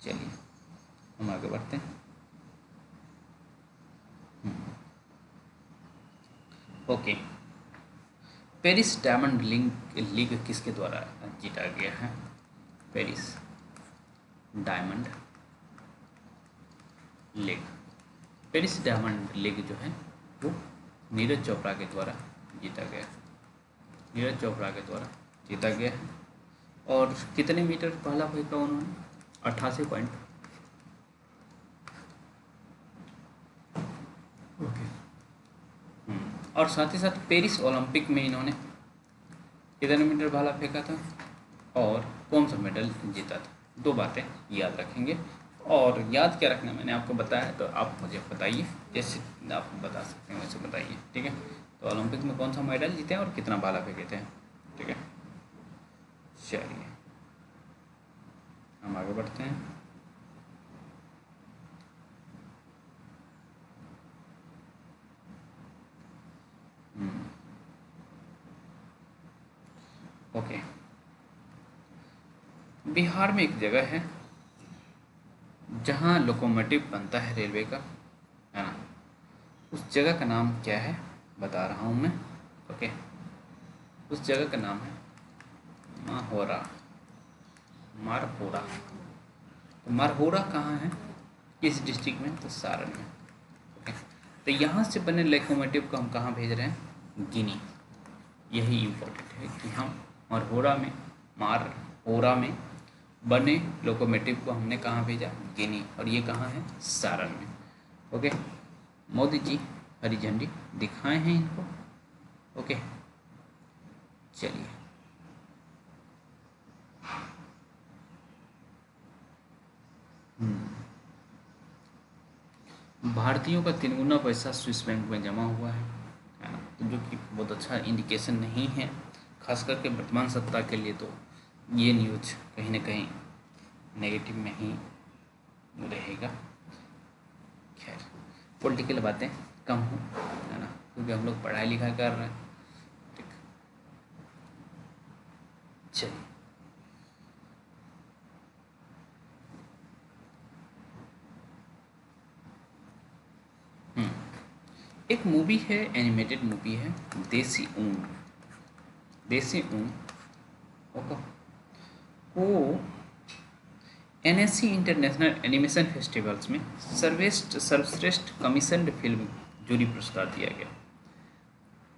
चलिए हम आगे बढ़ते हैं। ओके, पेरिस डायमंड लीग किसके द्वारा जीता गया है, Paris diamond league. Paris diamond league जो है वो नीरज चोपड़ा के द्वारा जीता गया, नीरज चोपड़ा के द्वारा जीता गया है। और कितने मीटर पहला फेंका उन्होंने, 88 पॉइंट। ओके, और साथ ही साथ पेरिस ओलंपिक में इन्होंने कितने मीटर भाला फेंका था, और कौन सा मेडल जीता था। 2 बातें याद रखेंगे, और याद क्या रखना मैंने आपको बताया, तो आप मुझे बताइए, जैसे आप बता सकते हैं वैसे बताइए, ठीक है। तो ओलंपिक में कौन सा मेडल जीते हैं और कितना भाला फेंके थे, ठीक है। चलिए हम आगे बढ़ते हैं। ओके, बिहार में एक जगह है जहाँ लोकोमोटिव बनता है रेलवे का, है ना। उस जगह का नाम क्या है बता रहा हूँ मैं, ओके। उस जगह का नाम है माहोरा, मारहोरा। तो मारहोरा कहाँ है, किस डिस्ट्रिक्ट में, तो सारण में, ओके। तो यहाँ से बने लोकोमोटिव को हम कहाँ भेज रहे हैं, गिनी। यही इम्पोर्टेंट है कि हम मारहोरा में बने लोकोमोटिव को हमने कहाँ भेजा, गिनी, और ये कहाँ है, सारण में, ओके। मोदी जी हरी झंडी दिखाए हैं इनको, ओके। चलिए भारतीयों का 3 गुना पैसा स्विस बैंक में जमा हुआ है ना। तो जो कि बहुत अच्छा इंडिकेशन नहीं है, खास करके वर्तमान सत्ता के लिए। तो ये न्यूज कहीं ना कहीं नेगेटिव में ही रहेगा। खैर, पॉलिटिकल बातें कम हो, है ना, क्योंकि हम लोग पढ़ाई लिखाई कर रहे हैं, ठीक। चलिए एक मूवी है, एनिमेटेड मूवी है, देसी ऊन। देसी ऊन, ओके। वो एनएससी इंटरनेशनल एनिमेशन फेस्टिवल्स में सर्वश्रेष्ठ कमीशन्ड फिल्म जूरी पुरस्कार दिया गया।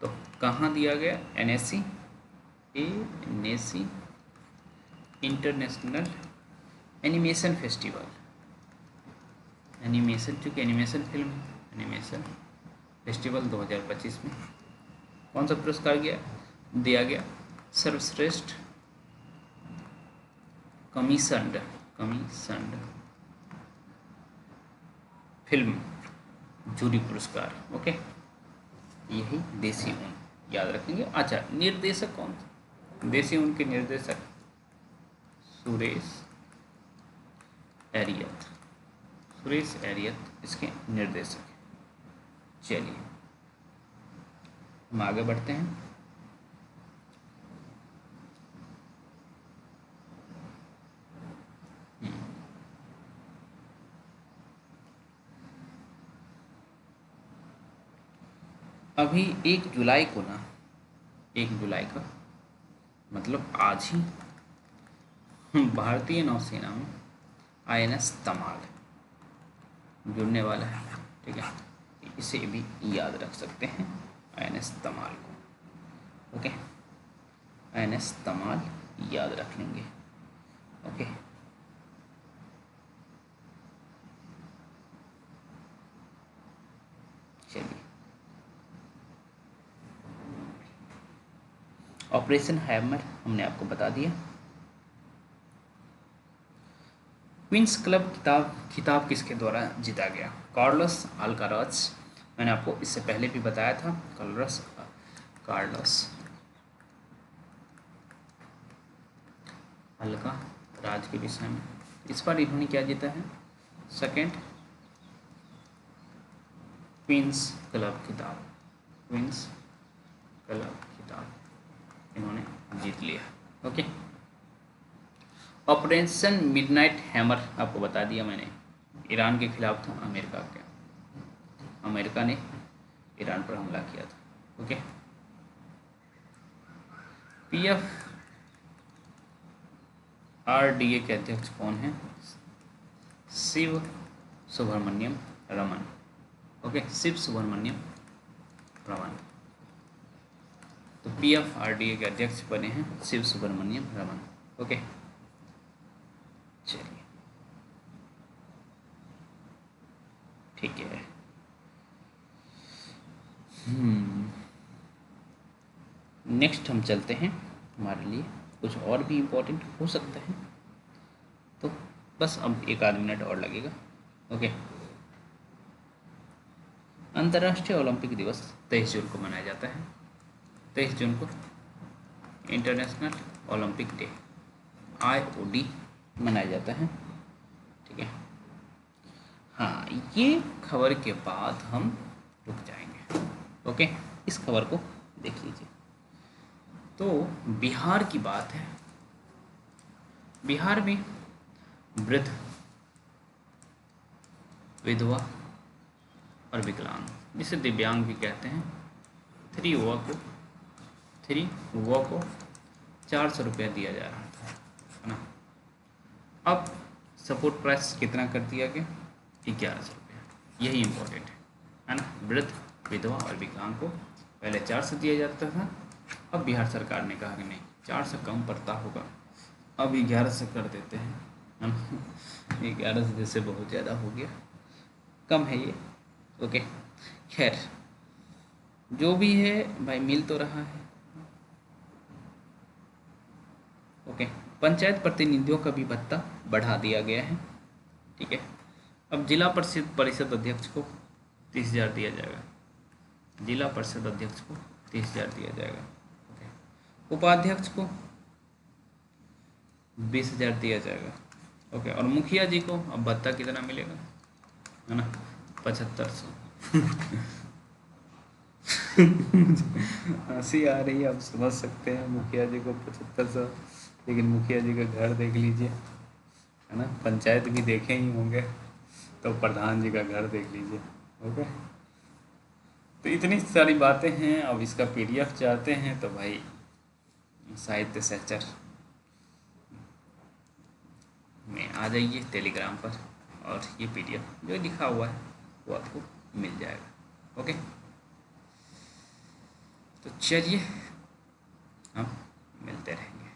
तो कहाँ दिया गया, NSC international animation festival, animation, चूँकि एनिमेशन फिल्म, एनिमेशन फेस्टिवल 2025 में कौन सा पुरस्कार दिया गया, सर्वश्रेष्ठ कमीशन्ड फिल्म जूरी पुरस्कार, ओके। यही देसी ऊन याद रखेंगे। अच्छा, निर्देशक कौन था, देसी ऊन के निर्देशक सुरेश एरियत, सुरेश एरियत इसके निर्देशक हैं। चलिए हम आगे बढ़ते हैं। अभी 1 जुलाई को ना, 1 जुलाई का मतलब आज ही भारतीय नौसेना में आईएनएस तमाल जुड़ने वाला है, ठीक है। इसे भी याद रख सकते हैं, आईएनएस तमाल को, ओके। आईएनएस तमाल याद रख लेंगे, ओके। चलिए, ऑपरेशन हैमर हमने आपको बता दिया। क्वींस क्लब खिताब किसके द्वारा जीता गया, कार्लोस अल्काराज। मैंने आपको इससे पहले भी बताया था, कार्लोस अल्काराज के विषय में। इस बार इन्होंने क्या जीता है, सेकंड क्वींस क्लब खिताब, क्वींस क्लब खिताब इन्होंने जीत लिया, ओके। ऑपरेशन मिडनाइट हैमर आपको बता दिया मैंने, ईरान के खिलाफ था, अमेरिका ने ईरान पर हमला किया था, ओके। PFRDA के अध्यक्ष कौन है, शिव सुब्रमण्यम रमन, ओके, शिव सुब्रमण्यम रमन। तो PFRDA के अध्यक्ष बने हैं शिव सुब्रमण्यम रमन, ओके। चलिए ठीक है। नेक्स्ट हम चलते हैं हमारे लिए कुछ और भी इम्पोर्टेंट हो सकता है। तो बस अब एक आध मिनट और लगेगा। ओके। अंतर्राष्ट्रीय ओलंपिक दिवस 23 जून को मनाया जाता है। 23 जून को इंटरनेशनल ओलंपिक डे IOD मनाया जाता है। ठीक है। हाँ, ये खबर के बाद हम रुक जाएंगे। ओके, इस खबर को देख लीजिए। तो बिहार की बात है। बिहार में वृद्ध, विधवा और विकलांग, जिसे दिव्यांग भी कहते हैं, थ्री युवा को 400 रुपया दिया जा रहा था, है ना। अब सपोर्ट प्राइस कितना कर दिया गया? 1100 रुपया। यही इम्पोर्टेंट है ना। वृद्ध, विधवा और विकलांग को पहले 400 दिया जाता था। अब बिहार सरकार ने कहा कि नहीं, 400 कम पड़ता होगा, अब 1100 कर देते हैं, है ना। 1100 जैसे बहुत ज़्यादा हो गया, कम है ये। ओके, खैर जो भी है भाई, मिल तो रहा है। ओके, पंचायत प्रतिनिधियों का भी भत्ता बढ़ा दिया गया है। ठीक है। अब जिला परिषद अध्यक्ष को 30,000 दिया जाएगा। जिला परिषद अध्यक्ष को 30,000 दिया जाएगा। ओके। उपाध्यक्ष को 20,000 दिया जाएगा। ओके। और मुखिया जी को अब भत्ता कितना मिलेगा, है ना? 7500। हंसी आ रही है, आप समझ सकते हैं। मुखिया जी को 7500, लेकिन मुखिया जी का घर देख लीजिए, है ना। पंचायत भी देखे ही होंगे, तो प्रधान जी का घर देख लीजिए। ओके। तो इतनी सारी बातें हैं। अब इसका PDF चाहते हैं तो भाई साहित्य सहचर में आ जाइए टेलीग्राम पर, और ये PDF जो लिखा हुआ है वो आपको मिल जाएगा। ओके। तो चलिए हम मिलते रहेंगे।